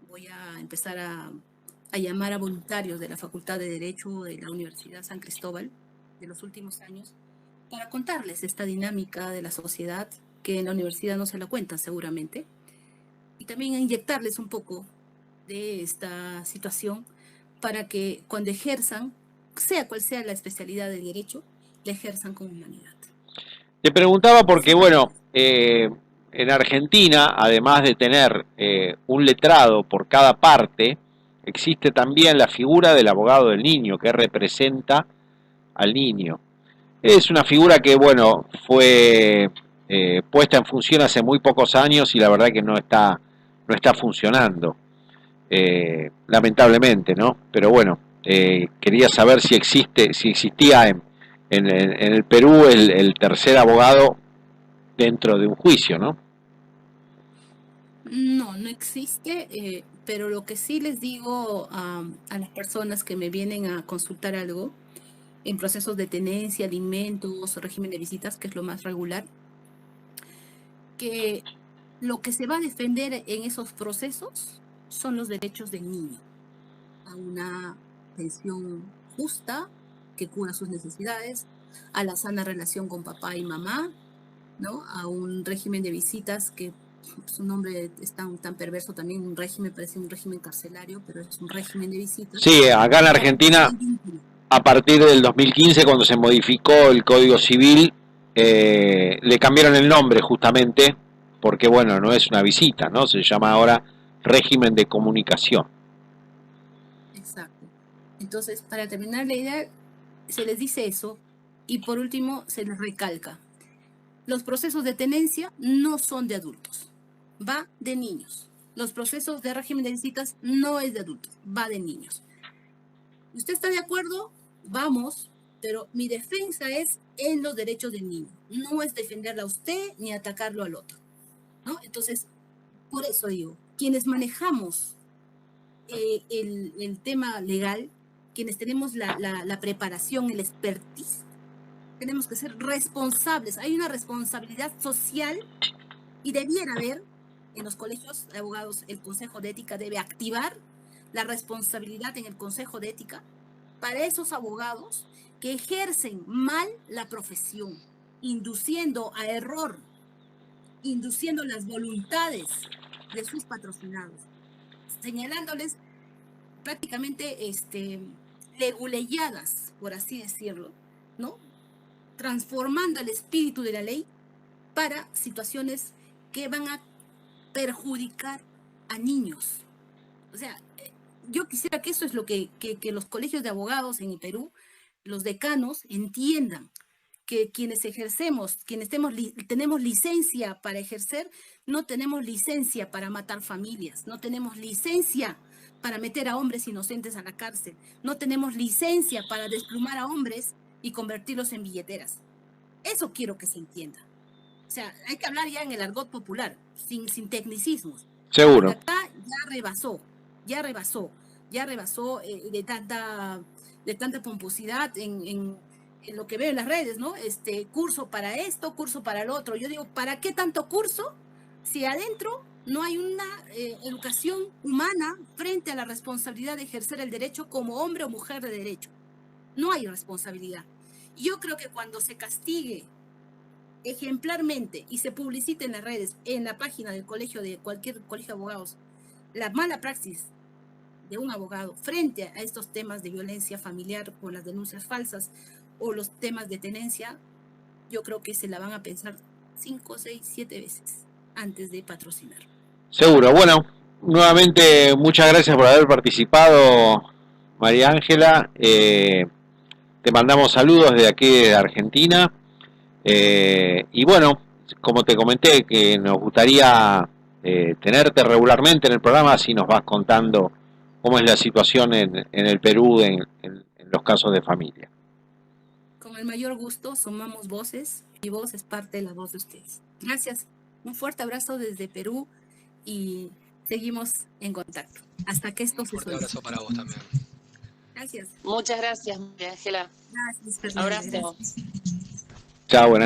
voy a empezar a llamar a voluntarios de la Facultad de Derecho de la Universidad San Cristóbal de los últimos años para contarles esta dinámica de la sociedad que en la universidad no se la cuentan seguramente, y también a inyectarles un poco de esta situación para que cuando ejerzan, sea cual sea la especialidad del derecho, la ejerzan con humanidad. Te preguntaba porque, bueno, en Argentina, además de tener un letrado por cada parte, existe también la figura del abogado del niño, que representa al niño. Es una figura que, bueno, fue puesta en función hace muy pocos años y la verdad que no está funcionando, lamentablemente, ¿no? Pero bueno, quería saber si existía en el Perú el tercer abogado dentro de un juicio, ¿no? No, no existe, pero lo que sí les digo a las personas que me vienen a consultar algo en procesos de tenencia, alimentos, régimen de visitas, que es lo más regular, que lo que se va a defender en esos procesos son los derechos del niño a una pensión justa que cubra sus necesidades, a la sana relación con papá y mamá, ¿no? A un régimen de visitas que su nombre es tan perverso también, un régimen, parece un régimen carcelario, pero es un régimen de visitas. Sí, acá en la Argentina, a partir del 2015, cuando se modificó el Código Civil, le cambiaron el nombre justamente, porque bueno, no es una visita, ¿no? Se llama ahora régimen de comunicación. Exacto. Entonces, para terminar la idea, se les dice eso, y por último, se les recalca. Los procesos de tenencia no son de adultos, va de niños. Los procesos de régimen de visitas no es de adultos, va de niños. ¿Usted está de acuerdo? Vamos, pero mi defensa es en los derechos del niño. No es defenderla a usted ni atacarlo al otro, ¿no? Entonces, por eso digo, quienes manejamos el tema legal, quienes tenemos la preparación, el expertise, tenemos que ser responsables. Hay una responsabilidad social y debiera haber en los colegios de abogados, el Consejo de Ética debe activar la responsabilidad en el Consejo de Ética para esos abogados que ejercen mal la profesión, induciendo a error, induciendo las voluntades de sus patrocinados, señalándoles prácticamente leguleyadas, por así decirlo, ¿no? Transformando el espíritu de la ley para situaciones que van a perjudicar a niños. O sea, yo quisiera que eso es lo que los colegios de abogados en el Perú, los decanos, entiendan, que quienes ejercemos, quienes tenemos licencia para ejercer, no tenemos licencia para matar familias, no tenemos licencia para meter a hombres inocentes a la cárcel, no tenemos licencia para desplumar a hombres y convertirlos en billeteras. Eso quiero que se entienda. O sea, hay que hablar ya en el argot popular, sin tecnicismos. Seguro. Acá ya rebasó de tanta pomposidad en lo que veo en las redes, ¿no? Curso para esto, curso para el otro. Yo digo, ¿para qué tanto curso si adentro no hay una educación humana frente a la responsabilidad de ejercer el derecho como hombre o mujer de derecho? No hay responsabilidad. Yo creo que cuando se castigue ejemplarmente y se publicite en las redes, en la página del colegio, de cualquier colegio de abogados, la mala praxis de un abogado frente a estos temas de violencia familiar o las denuncias falsas o los temas de tenencia, yo creo que se la van a pensar 5, 6, 7 veces antes de patrocinar. Seguro. Bueno, nuevamente muchas gracias por haber participado, María Ángela. Te mandamos saludos desde aquí de Argentina. Y bueno, como te comenté, que nos gustaría tenerte regularmente en el programa, así nos vas contando cómo es la situación en el Perú en los casos de familia. Con el mayor gusto, sumamos voces, y voz es parte de la voz de ustedes. Gracias, un fuerte abrazo desde Perú y seguimos en contacto hasta que esto se suelte. Un fuerte abrazo para vos también. Gracias. Muchas gracias, María Ángela. Gracias, Abrazo. Chao, buenas noches.